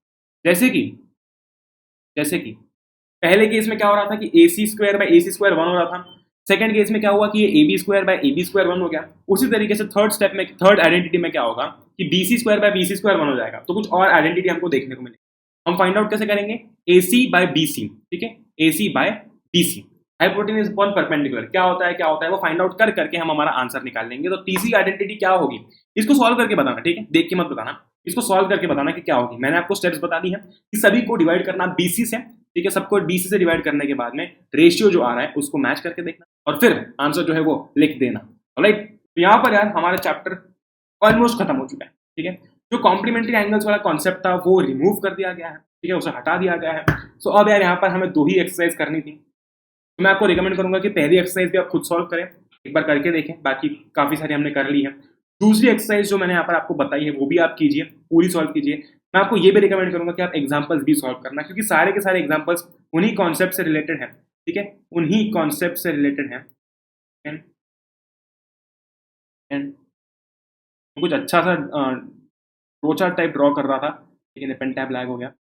जैसे कि पहले केस में क्या हो रहा था कि AC square by AC square 1 हो रहा था, सेकंड केस में क्या हुआ कि ये AB square by AB square 1 हो गया। उसी तरीके से थर्ड आइडेंटिटी में क्या होगा कि BC square by BC square 1 हो जाएगा। तो कुछ और आइडेंटिटी हमको देखने को मिलेगी। हम फाइंड आउट कैसे करेंगे, AC बाय BC, ठीक है, AC by BC, hypotenuse upon perpendicular क्या होता है वो फाइंड आउट करके हम हमारा आंसर निकाल लेंगे। तो तीसरी आइडेंटिटी क्या होगी, इसको सॉल्व करके बताना, ठीक है, देख के मत बताना, इसको सॉल्व करके बताना कि क्या होगी। मैंने आपको स्टेप्स बता दी है कि सभी को डिवाइड करना BC से, ठीक है, सबको BC से डिवाइड करने के बाद में रेशियो जो आ रहा है उसको मैच करके देखना और फिर आंसर जो है वो लिख देना। ऑलराइट, तो यहाँ पर यार हमारा चैप्टर ऑलमोस्ट खत्म हो चुका है, ठीक है। जो कॉम्प्लीमेंट्री एंगल्स वाला कॉन्सेप्ट था वो रिमूव कर दिया गया है, ठीक है, उसे हटा दिया गया है। सो अब यार यहाँ पर हमें 2 ही एक्सरसाइज करनी थी, तो मैं आपको रिकमेंड करूंगा कि पहली एक्सरसाइज भी आप खुद सॉल्व करें, एक बार करके देखें, बाकी काफ़ी सारी हमने कर ली है। दूसरी एक्सरसाइज जो मैंने यहाँ पर आपको बताई है वो भी आप कीजिए, पूरी सॉल्व कीजिए। मैं आपको ये भी रिकमेंड करूंगा कि आप एग्जाम्पल्स भी सॉल्व करना, क्योंकि सारे के सारे एग्जाम्पल्स उन्हीं कॉन्सेप्ट से रिलेटेड हैं, ठीक है, उन्हीं कॉन्सेप्ट से रिलेटेड हैं। एंड कुछ अच्छा सा रोचा टाइप ड्रॉ कर रहा था, लेकिन पेन टैब लैग हो गया।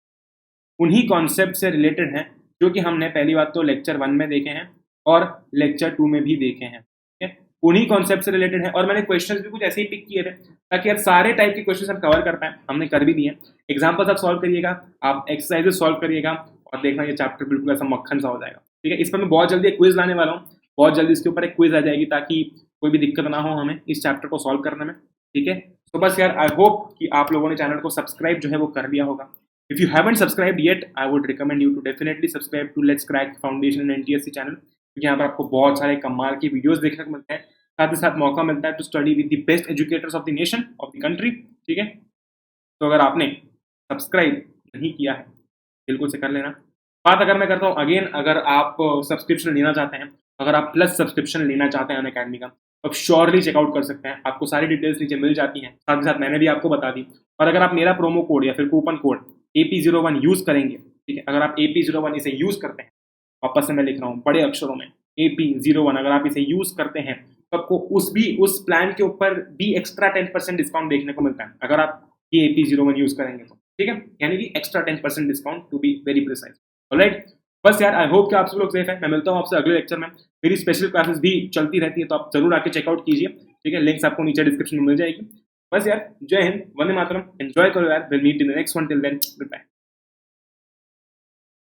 उन्हीं कॉन्सेप्ट से रिलेटेड हैं जो कि हमने पहली बात तो लेक्चर 1 में देखे हैं और लेक्चर 2 में भी देखे हैं, ठीक है, उन्हीं कॉन्सेप्ट से रिलेटेड है। और मैंने क्वेश्चंस भी कुछ ऐसे ही पिक किए थे ताकि यार सारे टाइप के क्वेश्चंस हम कवर कर पाए, हमने कर भी दिए। एग्जाम्पल्स आप सॉल्व करिएगा, आप एक्सरसाइजेस सॉल्व करिएगा और देखना ये चैप्टर बिल्कुल ऐसा मक्खन सा हो जाएगा, ठीक है। इस पर मैं बहुत जल्दी एक क्विज लाने वाला हूँ, बहुत जल्दी इसके ऊपर एक क्विज आ जाएगी ताकि कोई भी दिक्कत ना हो हमें इस चैप्टर को सॉल्व करने में, ठीक है। तो बस यार आई होप कि आप लोगों ने चैनल को सब्सक्राइब जो है वो कर लिया होगा। If you haven't subscribed yet, I would recommend you to definitely subscribe to Let's Crack Foundation and NTSC channel, क्योंकि यहाँ पर आपको बहुत सारे कमाल के वीडियोस देखने को मिलते हैं, साथ ही साथ मौका मिलता है to study with the best educators of the nation of the country, ठीक है। तो अगर आपने सब्सक्राइब नहीं किया है बिल्कुल से कर लेना। बात अगर मैं करता हूँ अगेन, अगर आप सब्सक्रिप्शन लेना चाहते हैं, अगर आप प्लस सब्सक्रिप्शन लेना चाहते हैं अनअकैडमी का, तो आप श्योरली चेकआउट कर सकते हैं, आपको सारी डिटेल्स नीचे मिल जाती हैं, साथ ही साथ मैंने भी आपको बता दी। और अगर आप मेरा प्रोमो कोड या फिर कूपन कोड AP01 यूज करेंगे, ठीक है, अगर आप AP01 इसे यूज करते हैं, वापस से मैं लिख रहा हूँ बड़े अक्षरों में AP01, अगर आप इसे यूज करते हैं तो आपको उस प्लान के ऊपर भी एक्स्ट्रा 10% डिस्काउंट देखने को मिलता है, अगर आप ये AP01 यूज करेंगे तो, ठीक है, यानी कि extra 10% discount to be very precise. Alright, बस यार आई होप कि आप सब लोग सेफ है। मैं मिलता हूँ आपसे अगले लेक्चर में, मेरी स्पेशल क्लासेस भी चलती रहती है, तो आप जरूर आके चेकआउट कीजिए, ठीक है, लिंक्स आपको नीचे डिस्क्रिप्शन में मिल जाएगी। बस यार, जय हिंद, वंदे मातरम, एंजॉय करो यार, will meet in the next one, till then good bye.